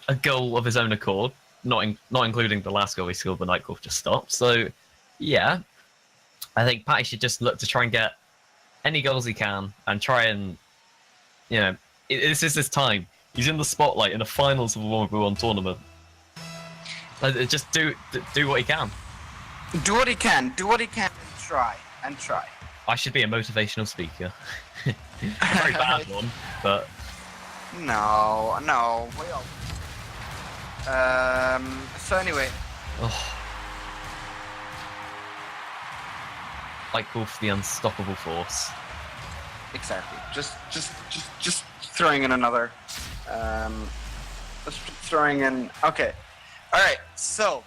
a goal of his own accord, not including the last goal he scored when Eichhoff just stopped. So, yeah, I think Patty should just look to try and get any goals he can and try and, you know, this is his time. He's in the spotlight in the finals of a 1v1 tournament. Just do what he can. Do what he can. Do what he can and try. I should be a motivational speaker. A very bad one, but No. We all. So anyway, Eichhoff, the unstoppable force. exactly. Just throwing in another. Just throwing in. Okay. All right. So,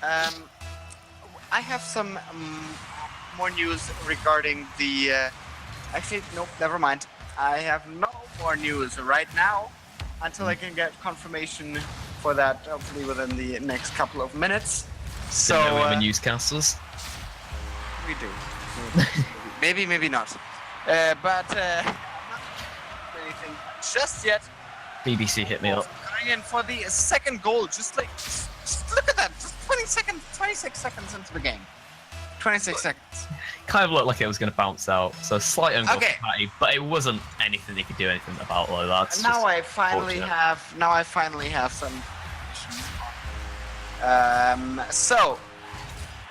I have some more news regarding the. Actually, nope. Never mind. I have no more news right now until I can get confirmation for that. Hopefully within the next couple of minutes. So Didn't know we were newscasters. we do. Maybe not. But I'm not anything just yet. BBC hit me up. Going in for the second goal. Just look at that. Just 26 seconds into the game. 26 seconds. Kind of looked like it was going to bounce out. So slight own goal Okay. for Patty, but it wasn't anything he could do anything about. Though that's Now just I finally have some. So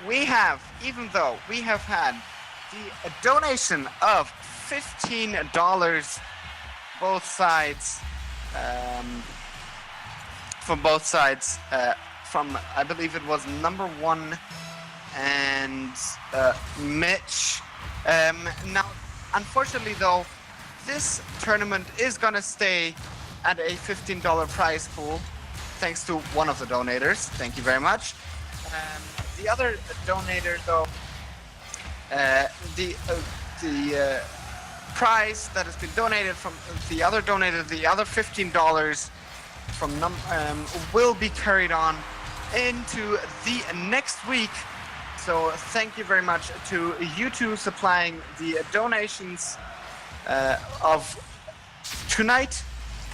we have, even though we have had the donation of $15, both sides, from both sides, from I believe it was number one and Mitch. Now, unfortunately, though, this tournament is gonna stay at a $15 prize pool, thanks to one of the donators. Thank you very much. The other donator, though, the prize that has been donated from the other donator, the other $15 from will be carried on into the next week. So thank you very much to you two supplying the donations of tonight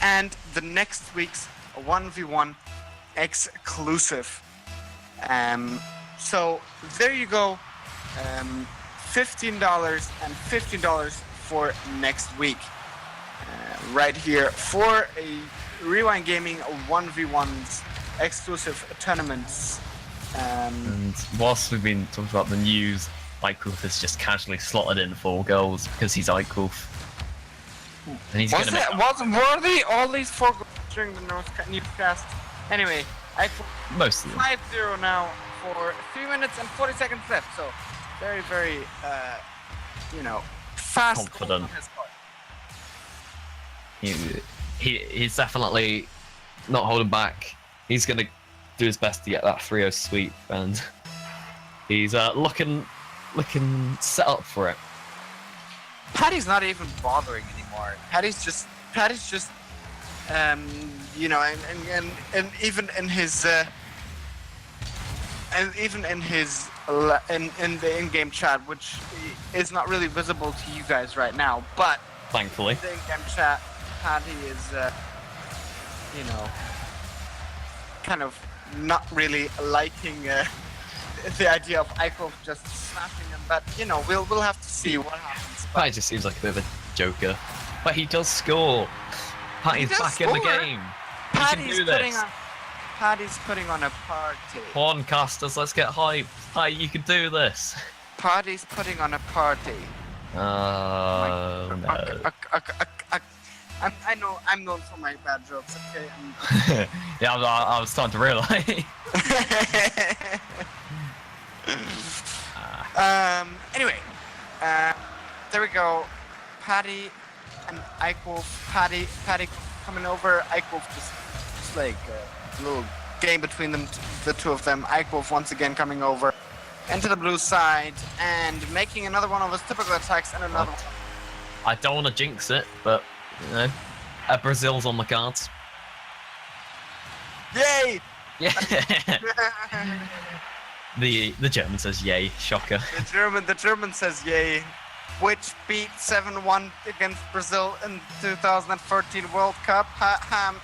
and the next week's 1v1 exclusive. So there you go. $15 and $15 for next week. Right here for a Rewind Gaming 1v1's exclusive tournaments. And whilst we've been talking about the news, Eichhoff has just casually slotted in 4 goals because he's Eichhoff. And he's going to make Was worthy all these 4 goals during the newscast? Anyway, Eichhoff most of them. 5-0 now for 3 minutes and 40 seconds left. So very, very, fast. Confident. goal on his part. He's definitely not holding back. He's going to do his best to get that 3-0 sweep, and he's looking set up for it. Patty's not even bothering anymore. Patty's just and even in his in the in-game chat, which is not really visible to you guys right now, but Thankfully. the in-game chat, Patty is kind of not really liking the idea of Eichhoff just slapping him, but we'll have to see what happens. Patty just seems like a bit of a joker, but he does score. Patty's does back in the score. game. He can do this. Patty's putting on a party. Come on, casters, let's get hyped. Patty, you can do this. Patty's putting on a party. Oh no. I know I'm known for my bad jokes. Okay. Yeah, I was starting to realise. Anyway, there we go. Paddy and Eichwolf. Paddy coming over. Eichwolf just like a little game between them, the two of them. Eichwolf once again coming over into the blue side and making another one of his typical attacks and another one. I don't want to jinx it, but you know, Brazil's on the cards. Yay! Yeah. The German says yay, shocker. The German says yay, which beat 7-1 against Brazil in 2014 World Cup. Ham.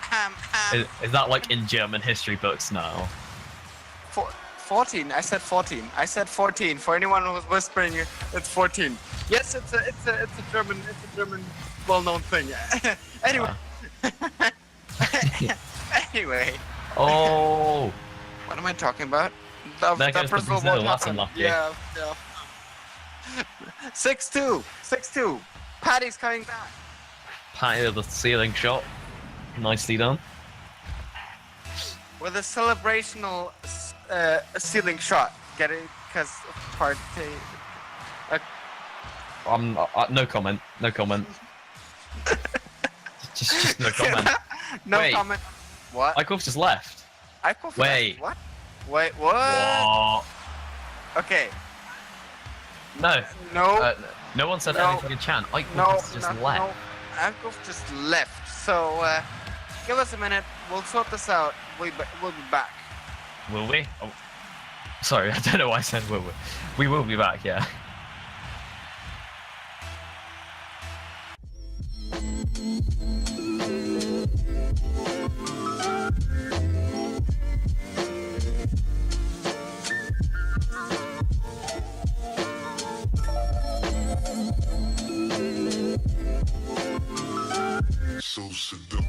Is that like in German history books now? 14. I said 14. I said 14. For anyone who was whispering, it's 14. Yes, it's a German well-known thing. Anyway. Anyway. Oh. What am I talking about? There goes Brazil. That's unlucky. Yeah. 6-2. Paddy's coming back. Patty with the ceiling shot. Nicely done. With a celebrational ceiling shot. Get it? Because part. No comment. No comment. just no comment. No Wait. comment. What? Eichwolf just left. Eichwolf Wait. left? What? Wait, what? What? Okay. No. No. No one said No. anything in chat. Eichwolf No. just left. No. Eichwolf just left. So, give us a minute. We'll sort this out. We'll be back. Will we? Oh. Sorry, I don't know why I said will we. We will be back, yeah. So seductive.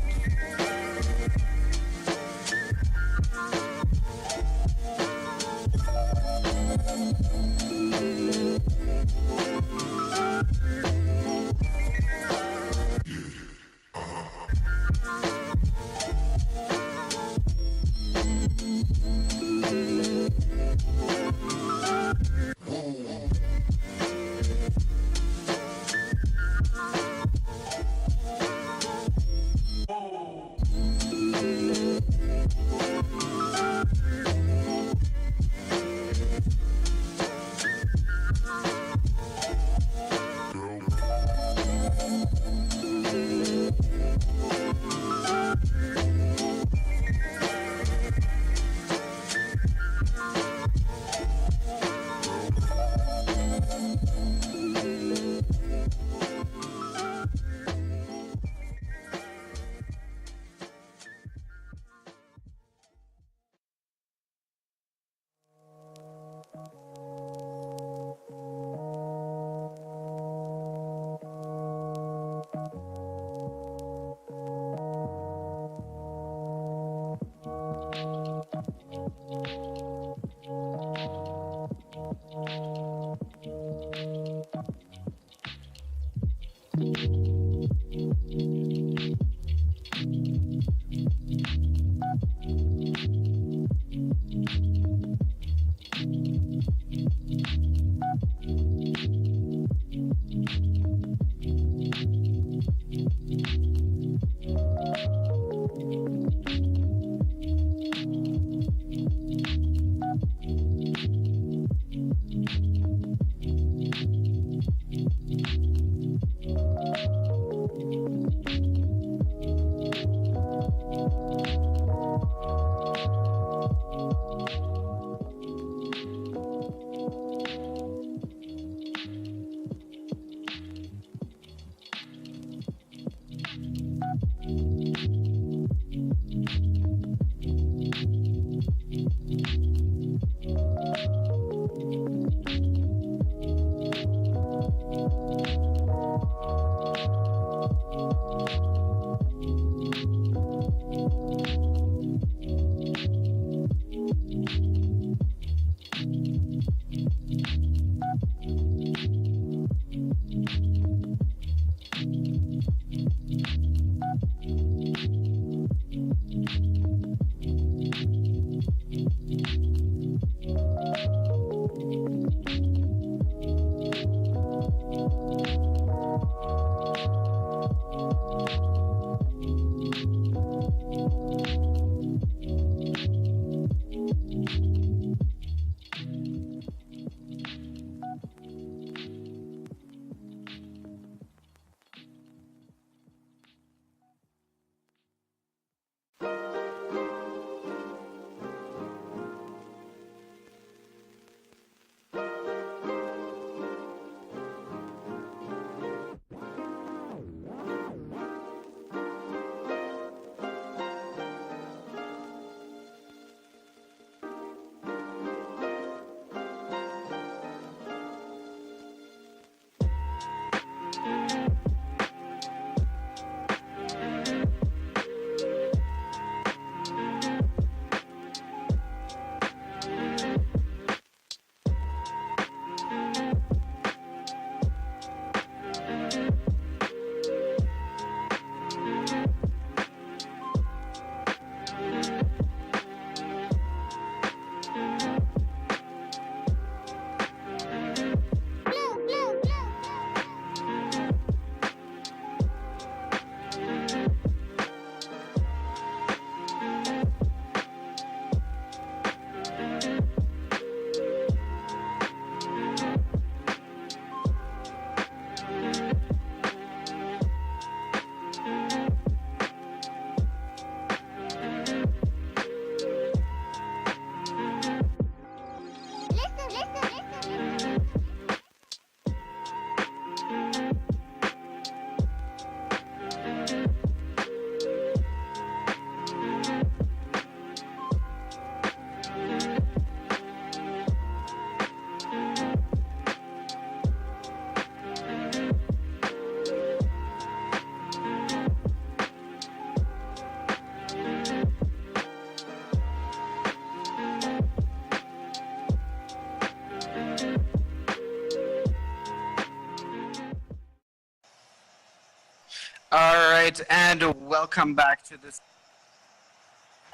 All right, and welcome back to this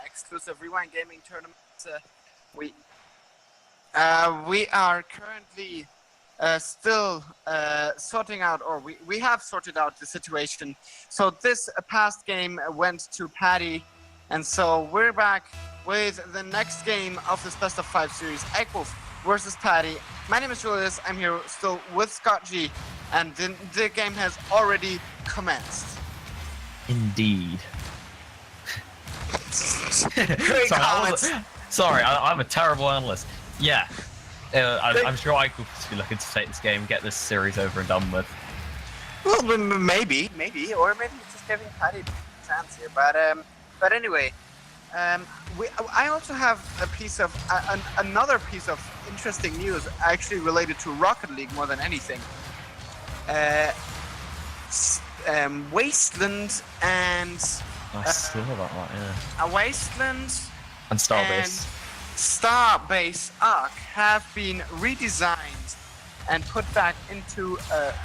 exclusive Rewind Gaming tournament. We are currently still sorting out, or we have sorted out the situation. So this past game went to Paddy, and so we're back with the next game of this best of 5 series, Eikwolf versus Paddy. My name is Julius. I'm here still with Scott G, and the game has already commenced. Indeed. Great comments. Sorry, I'm a terrible analyst. Yeah, I'm sure I could be looking to take this game, get this series over and done with. Well, maybe, or maybe it's just giving Paddy a chance here. But anyway, I also have a piece of another piece of interesting news, actually related to Rocket League more than anything. Wasteland and I saw that, yeah. Wasteland And Starbase. Starbase Arc have been redesigned and put back into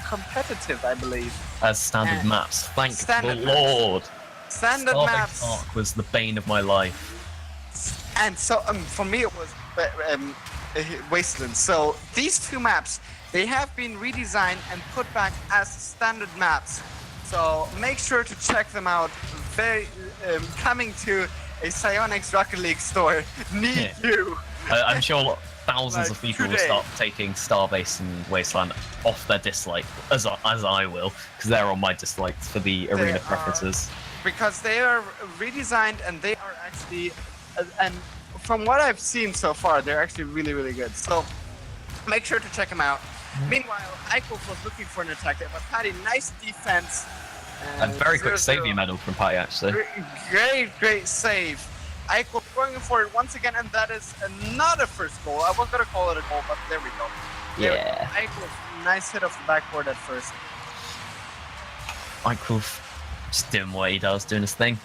competitive, I believe. As standard maps. Thank standard the maps. Lord. Standard Starbase maps. Arc was the bane of my life. And so for me it was Wasteland. So these two maps, they have been redesigned and put back as standard maps. So make sure to check them out. Very coming to a Psyonix Rocket League store near you. I'm sure thousands of people will today. start taking Starbase and Wasteland off their dislike, as I will, because they're on my dislikes for the arena preferences. Because they are redesigned and they are actually, and from what I've seen so far, they're actually really, really good. So make sure to check them out. Meanwhile, Eikwolf was looking for an attack there, but Paddy, nice defense. And very quick 0-0. saving medal from Paddy, actually. Great save. Eikwolf going for it once again, and that is not a first goal. I was gonna call it a goal, but there we go. Yeah. Eikwolf, nice hit off the backboard at first. Eikwolf, just doing what he does, doing his thing.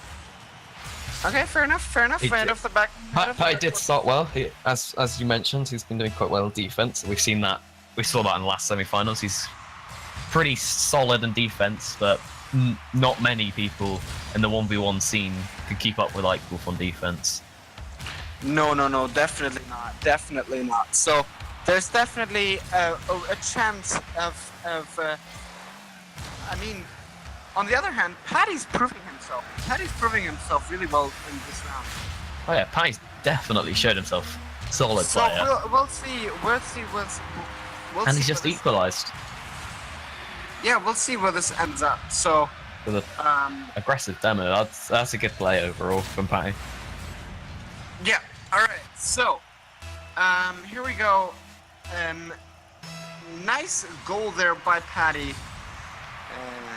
Okay, fair enough. He Right did- off the back. right off the Paddy back. did start well. He, as you mentioned, he's been doing quite well in defense. We've seen that. We saw that in the last semi-finals. He's pretty solid in defense, but not many people in the 1v1 scene could keep up with Eikwolf on defense. No, definitely not. So there's definitely a chance of I mean, on the other hand, Paddy's proving himself. Paddy's proving himself really well in this round. Oh yeah, Paddy's definitely showed himself. Solid So player. we'll see. And he's just where this- equalised Yeah, we'll see where this ends up. So, with an aggressive demo. That's a good play overall from Paddy. yeah. All right. So, here we go. Nice goal there by Paddy.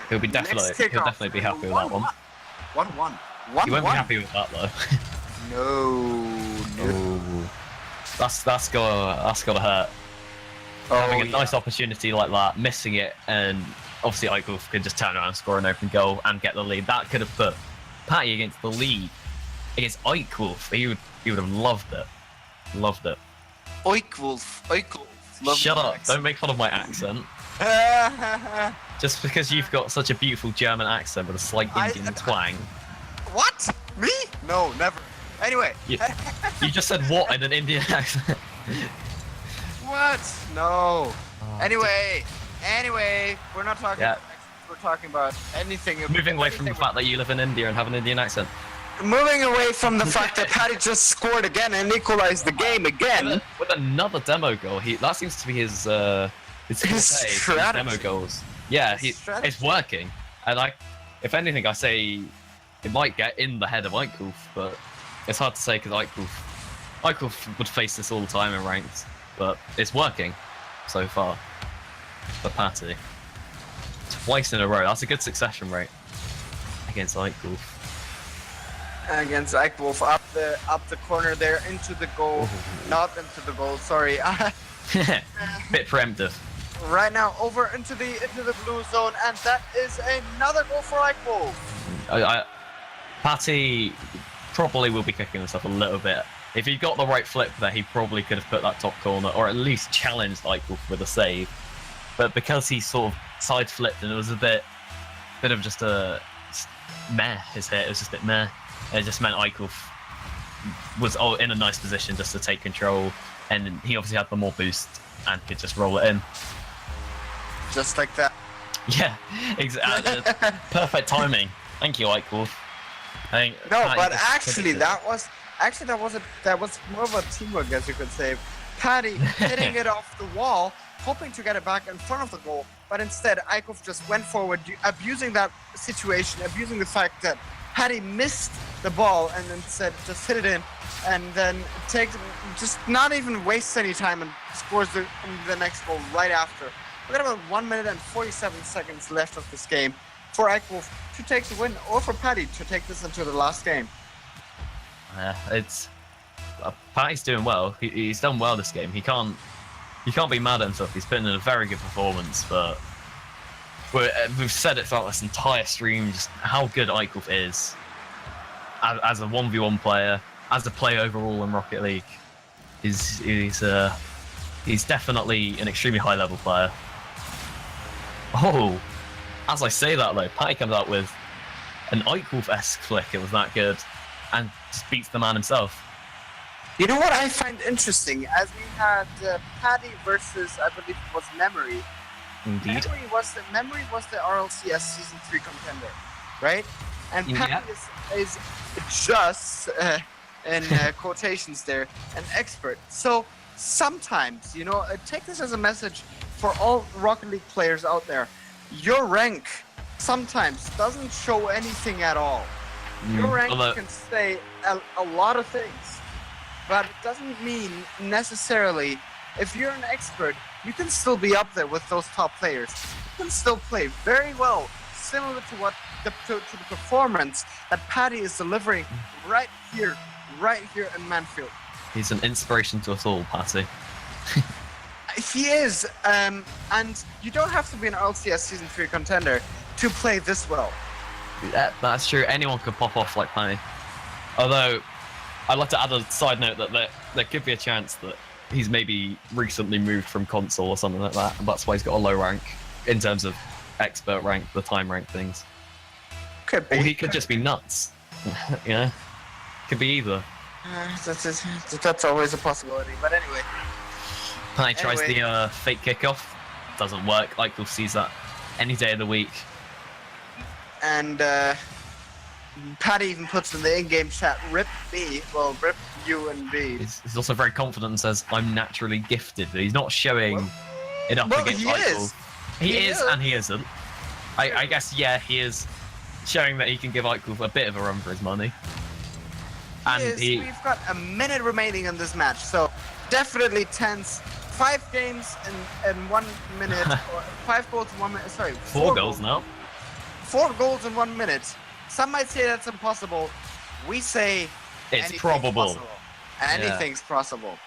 He'll be next definitely kickoff. be happy with that one. 1-1. He won't be happy with that though. No. Ooh. That's gotta hurt. Having a nice opportunity like that, missing it, and obviously Eikwolf could just turn around and score an open goal and get the lead. That could have put Paddy against the lead. Against Eikwolf, he would have loved it. Loved it. Eikwolf. Love Shut the up! accent. Don't make fun of my accent. Just because you've got such a beautiful German accent with a slight Indian twang. What? Me? No, never. Anyway. You just said what in an Indian accent? What? No. Anyway, we're not talking Yeah. about accents, we're talking about anything. Moving away from the fact that you live in India and have an Indian accent. Moving away from the fact that Paddy just scored again and equalized the game again. With another demo goal, that seems to be his forte, his strategy. demo goals. Yeah, His strategy. it's working. And if anything, I say it might get in the head of Eikwolf, but it's hard to say because Eikwolf would face this all the time in ranked, but it's working so far for Paddy. Twice in a row. That's a good succession rate against Eikwolf. Against Eikwolf, up the corner there, into the goal. Not into the goal, sorry. Bit preemptive. Right now, over into the blue zone, and that is another goal for Eikwolf. Paddy probably will be kicking himself a little bit. If he got the right flip there, he probably could have put that top corner, or at least challenged Eikwolf with a save. But because he sort of side flipped and it was a bit bit of just a meh. His hit, it was just a bit meh. It just meant Eichel was in a nice position just to take control, and he obviously had the more boost and could just roll it in. Just like that. Yeah, exactly. Perfect timing. Thank you, Eichel. I think No, Patty but just actually, finished it. that was more of a teamwork, as you could say. Patty hitting it off the wall, hoping to get it back in front of the goal, but instead Eichel just went forward, abusing that situation, abusing the fact that Patty missed the ball and then said just hit it in, and then just not even wastes any time and scores the next goal right after. We got about 1 minute and 47 seconds left of this game for Eichel to take the win, or for Patty to take this into the last game. Patty's doing well. He's done well this game. He can't be mad at himself. He's put in a very good performance, but we've said it throughout this entire stream just how good Eichel is as a 1v1 player, as a player overall in Rocket League. He's definitely an extremely high level player. Oh, as I say that though, Patty comes out with an Eichel-esque flick. It was that good, and just beats the man himself. You know what I find interesting? As we had Patty versus, I believe it was Memory. Indeed. Memory was the RLCS Season 3 contender, right? And Patty is just, in quotations there, an expert. So sometimes, take this as a message for all Rocket League players out there. Your rank sometimes doesn't show anything at all. Your rank can say a lot of things, but it doesn't mean necessarily, if you're an expert, you can still be up there with those top players. You can still play very well, similar to what the performance that Patty is delivering right here in Manfield. He's an inspiration to us all, Patty. He is, and you don't have to be an LCS Season 3 contender to play this well. Yeah, that's true. Anyone could pop off like Patty. Although, I'd like to add a side note that there could be a chance that he's maybe recently moved from console or something like that, and that's why he's got a low rank in terms of expert rank, the time rank things. Could be. Or he could just be nuts. Could be either. That's always a possibility, but anyway. Patty tries the fake kickoff. Doesn't work. Eichel sees that any day of the week. And Patty even puts in the in-game chat, rip B. Well, rip you and B. He's also very confident and says, I'm naturally gifted. But he's not showing it up against Eichel. He is and he isn't. I guess, yeah, he is showing that he can give Eichel a bit of a run for his money. And we've got a minute remaining in this match, so definitely tense. 5 games in 1 minute, or 5 goals in 1 minute. Sorry, 4 goals now. 4 goals in 1 minute. Some might say that's impossible. We say it's probable. Possible. Anything's possible.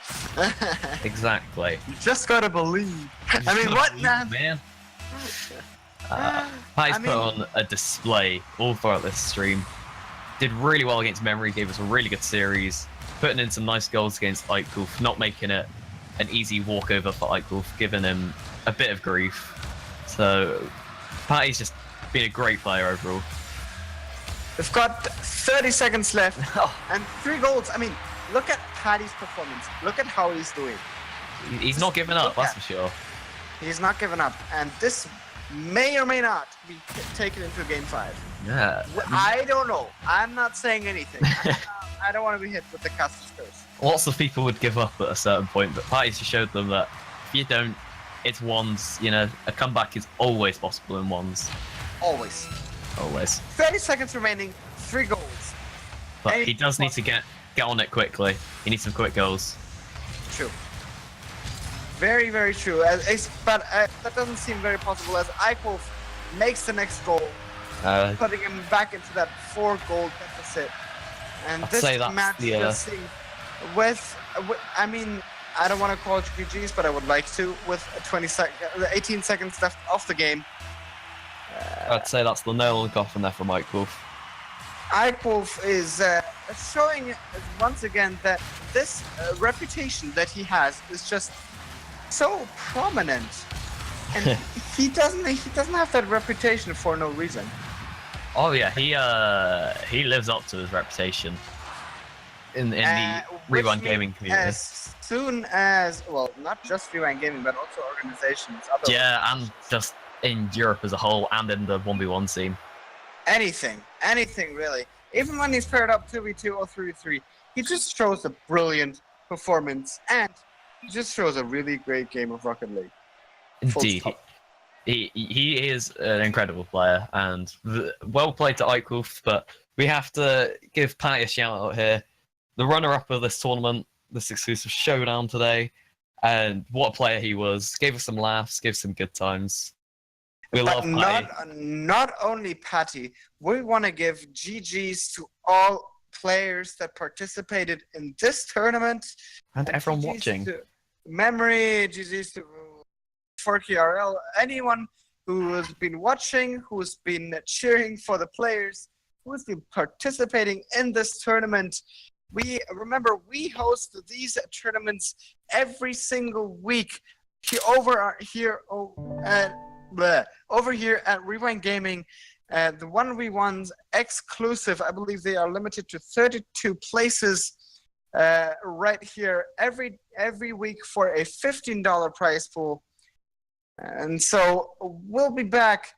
Exactly. You just gotta believe. I mean, what, man? Patty's put on a display all throughout this stream. Did really well against Memory, gave us a really good series, putting in some nice goals against Eichel, not making it an easy walkover for Eichel, giving him a bit of grief. So Patty's just been a great player overall. We've got 30 seconds left and 3 goals. I mean, look at Patty's performance. Look at how he's doing. He's not giving up, that's for sure. He's not giving up, and this may or may not be taken into Game 5. Yeah. I don't know. I'm not saying anything. I don't want to be hit with the caster's curse. Lots of people would give up at a certain point, but Patty's just showed them that if you don't, it's ones. A comeback is always possible in ones. Always. 30 seconds remaining, 3 goals. But he does need to get on it quickly. He needs some quick goals. True. Very, very true. But that doesn't seem very possible as Eichel makes the next goal, putting him back into that 4-goal deficit. And this match we're seeing with, I mean, I don't want to call it GGs, but I would like to, with 18 seconds left of the game. I'd say that's the nail in the coffin there from Eichel. Eichel is showing once again that this reputation that he has is just so prominent, and he doesn't have that reputation for no reason. Oh yeah, he lives up to his reputation in the Which Rewind means Gaming community. As soon as, well, not just Rewind Gaming, but also organizations. Other Yeah, and just in Europe as a whole, and in the 1v1 scene. anything really. Even when he's paired up 2v2 or 3v3, he just shows a brilliant performance, and he just shows a really great game of Rocket League. Full Indeed, stop. he is an incredible player, and well played to Eichwolf. But we have to give Patty a shout out here, the runner-up of this tournament, this exclusive showdown today, and what a player he was. Gave us some laughs, gave some good times. We love Patty. Not only Patty, we want to give GGs to all players that participated in this tournament. And everyone GGs watching. to Memory, GGs to ForkyRL, anyone who has been watching, who's been cheering for the players, who's been participating in this tournament. We host these tournaments every single week over here at Rewind Gaming. The 1v1s exclusive. I believe they are limited to 32 places right here every week for a $15 prize pool. And so we'll be back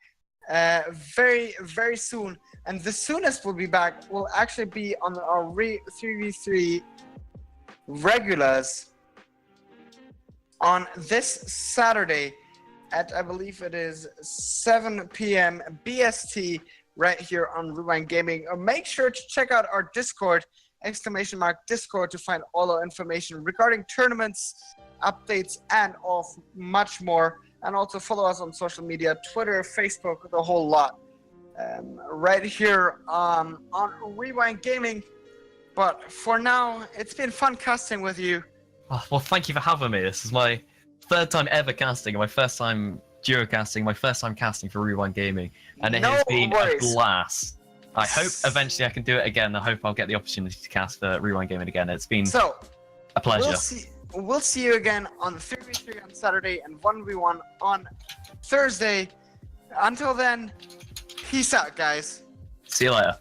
very, very soon. And the soonest we'll be back will actually be on our 3v3 regulars on this Saturday at, I believe it is 7 p.m. BST right here on Rewind Gaming. Make sure to check out our Discord, !Discord, to find all our information regarding tournaments, updates, and much more. And also follow us on social media, Twitter, Facebook, the whole lot. Right here on Rewind Gaming. But for now, it's been fun casting with you. Oh, well, thank you for having me. This is my third time ever casting, my first time duo casting, my first time casting for Rewind Gaming, and it has been a blast. I hope eventually I can do it again. I hope I'll get the opportunity to cast for Rewind Gaming again. It's been a pleasure. We'll see you again on 3v3 on Saturday and 1v1 on Thursday. Until then, peace out, guys. See you later.